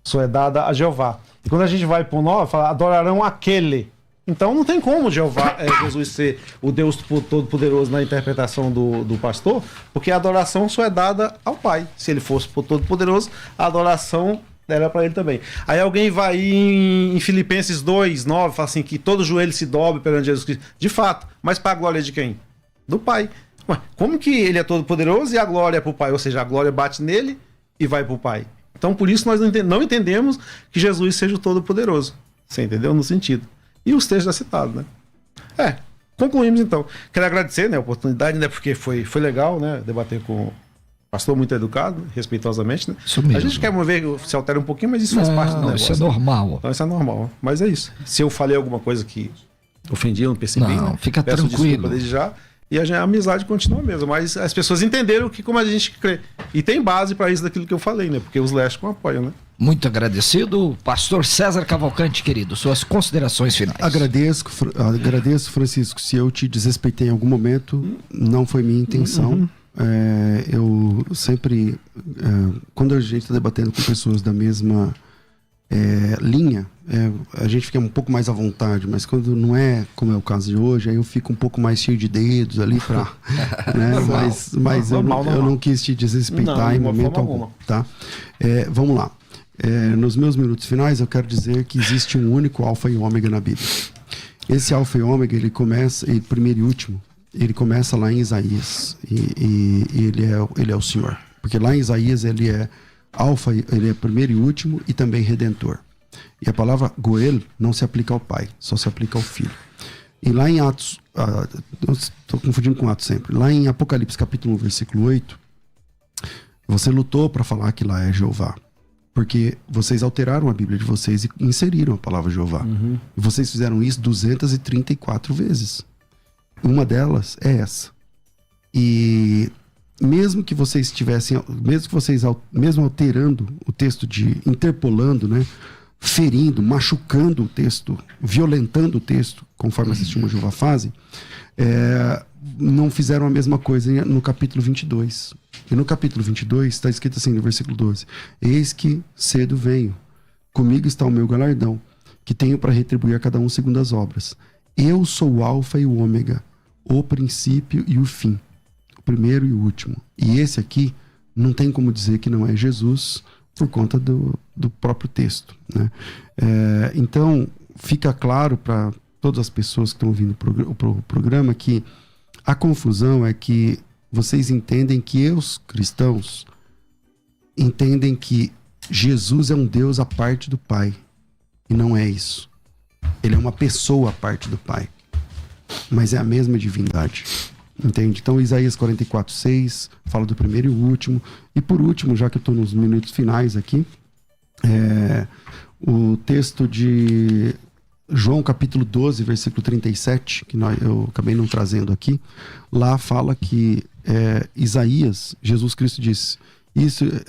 só é dada a Jeová. E quando a gente vai para o 9, fala, adorarão aquele. Então não tem como Jesus ser o Deus Todo-Poderoso na interpretação do pastor, porque a adoração só é dada ao Pai. Se ele fosse Todo-Poderoso, a adoração era para ele também. Aí alguém vai em Filipenses 2:9, fala assim, que todo joelho se dobre perante Jesus Cristo. De fato, mas para a glória de quem? Do Pai. Ué, como que ele é Todo-Poderoso e a glória é para o Pai? Ou seja, a glória bate nele e vai para o Pai. Então, por isso, nós não entendemos que Jesus seja o Todo-Poderoso. Você entendeu? No sentido. E os textos já citados, né? Concluímos, então. Quero agradecer, né, a oportunidade, né? Porque foi legal, né? Debater com o pastor muito educado, respeitosamente, né? Isso mesmo. A gente quer ver que se altera um pouquinho, mas isso faz parte do negócio. Isso é normal. Então, isso é normal. Mas é isso. Se eu falei alguma coisa que ofendi, eu não percebi, não, né? Fica Peço tranquilo. Desculpa desde já. E a amizade continua mesmo, mas as pessoas entenderam que como a gente crê. E tem base para isso daquilo que eu falei, né? Porque os Leste apoiam, né? Muito agradecido. Pastor César Cavalcante, querido, suas considerações finais. Agradeço, Francisco. Se eu te desrespeitei em algum momento, não foi minha intenção. Eu sempre, quando a gente está debatendo com pessoas da mesma linha, a gente fica um pouco mais à vontade, mas quando não é como é o caso de hoje, aí eu fico um pouco mais cheio de dedos ali para, né? Mas eu não quis te desrespeitar em momento algum, tá? Vamos lá. Nos meus minutos finais eu quero dizer que existe um único alfa e ômega na Bíblia. Esse alfa e ômega, ele começa, primeiro e último, ele começa lá em Isaías e ele é o Senhor, porque lá em Isaías ele é alfa, ele é primeiro e último e também redentor. E a palavra Goel não se aplica ao Pai, só se aplica ao Filho. E lá em Atos, estou confundindo com Atos sempre, lá em Apocalipse capítulo 1, versículo 8, você lutou para falar que lá é Jeová, porque vocês alteraram a Bíblia de vocês e inseriram a palavra Jeová. E vocês fizeram isso 234 vezes. Uma delas é essa. E mesmo que vocês tivessem, mesmo alterando o texto, interpolando, né, ferindo, machucando o texto, violentando o texto, conforme as testemunhas de Jeová fazem, não fizeram a mesma coisa no capítulo 22. E no capítulo 22 está escrito assim, no versículo 12: eis que cedo venho, comigo está o meu galardão, que tenho para retribuir a cada um segundo as obras. Eu sou o alfa e o ômega, o princípio e o fim, o primeiro e o último. E esse aqui não tem como dizer que não é Jesus por conta do próprio texto, né? Então fica claro para todas as pessoas que estão ouvindo o programa que a confusão é que vocês entendem que os cristãos entendem que Jesus é um Deus à parte do Pai, e não é isso. Ele é uma pessoa à parte do Pai, mas é a mesma divindade, entende? Então Isaías 44:6 fala do primeiro e o último. E por último, já que eu estou nos minutos finais aqui, o texto de João capítulo 12, versículo 37, que eu acabei não trazendo aqui, lá fala que Isaías, Jesus Cristo disse,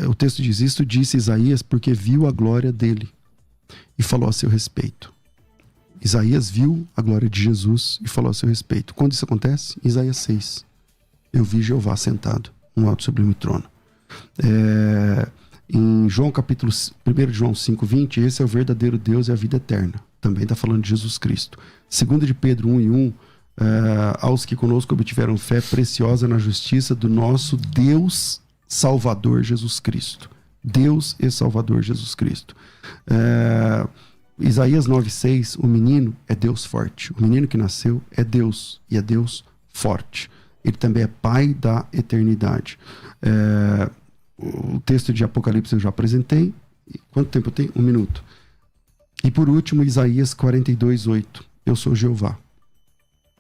o texto diz, isto disse Isaías porque viu a glória dele e falou a seu respeito. Isaías viu a glória de Jesus e falou a seu respeito. Quando isso acontece? Isaías 6. Eu vi Jeová sentado no alto sublime trono. Em João capítulo 1 João 5:20, esse é o verdadeiro Deus e a vida eterna. Também está falando de Jesus Cristo. 2 de Pedro 1:1, aos que conosco obtiveram fé preciosa na justiça do nosso Deus Salvador Jesus Cristo. Deus e Salvador Jesus Cristo. Isaías 9:6, o menino é Deus forte. O menino que nasceu é Deus, e é Deus forte. Ele também é Pai da eternidade. O texto de Apocalipse eu já apresentei. Quanto tempo eu tenho? 1 minuto. E por último, Isaías 42:8. Eu sou Jeová.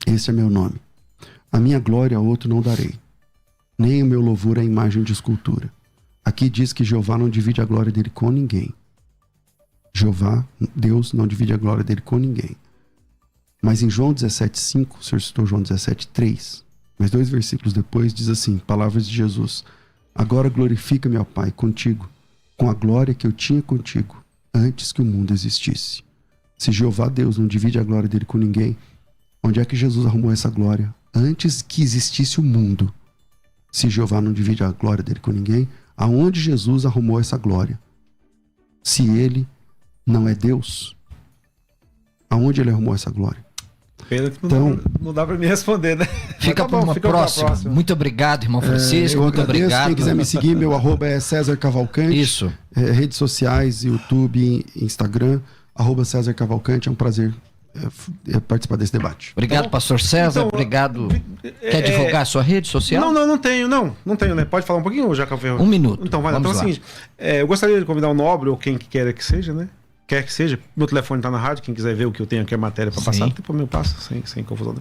Esse é meu nome. A minha glória a outro não darei, nem o meu louvor à imagem de escultura. Aqui diz que Jeová não divide a glória dele com ninguém. Jeová, Deus, não divide a glória dele com ninguém. Mas em João 17:5, o senhor citou João 17:3, mas 2 versículos depois diz assim, palavras de Jesus: agora glorifica-me, ó Pai, contigo, com a glória que eu tinha contigo, antes que o mundo existisse. Se Jeová Deus não divide a glória dele com ninguém, onde é que Jesus arrumou essa glória? Antes que existisse o mundo. Se Jeová não divide a glória dele com ninguém, aonde Jesus arrumou essa glória? Se ele não é Deus, aonde ele arrumou essa glória? Pena que não dá para me responder, né? Fica para uma próxima. Muito obrigado, irmão Francisco. Muito obrigado. Quem quiser me seguir, meu arroba é César Cavalcante. Isso. Redes sociais, YouTube, Instagram, arroba César Cavalcante. É um prazer participar desse debate. Obrigado, pastor César. Obrigado. Quer divulgar a sua rede social? Não tenho, né? Pode falar um pouquinho, Jaca Ferro? 1 minuto. Então, vai lá. Então é o seguinte, eu gostaria de convidar o Nobre, ou quem quer que seja, né? Quer que seja, meu telefone tá na rádio, quem quiser ver o que eu tenho aqui, a matéria para passar, depois eu passo, sem confusão.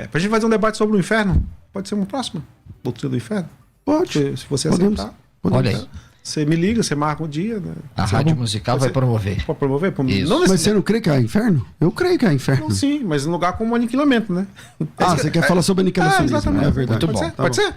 Pra gente fazer um debate sobre o inferno, pode ser uma próxima? Doutrina do inferno? Pode. Se você aceitar. Olha aí. Você me liga, você marca um dia, né? A Rádio Musical vai promover. Pode promover? Mas você não crê que é inferno? Eu creio que é inferno. Não, sim, mas em lugar como aniquilamento, né? Você quer falar sobre aniquilacionismo, exatamente. é verdade. Muito bom. Pode ser?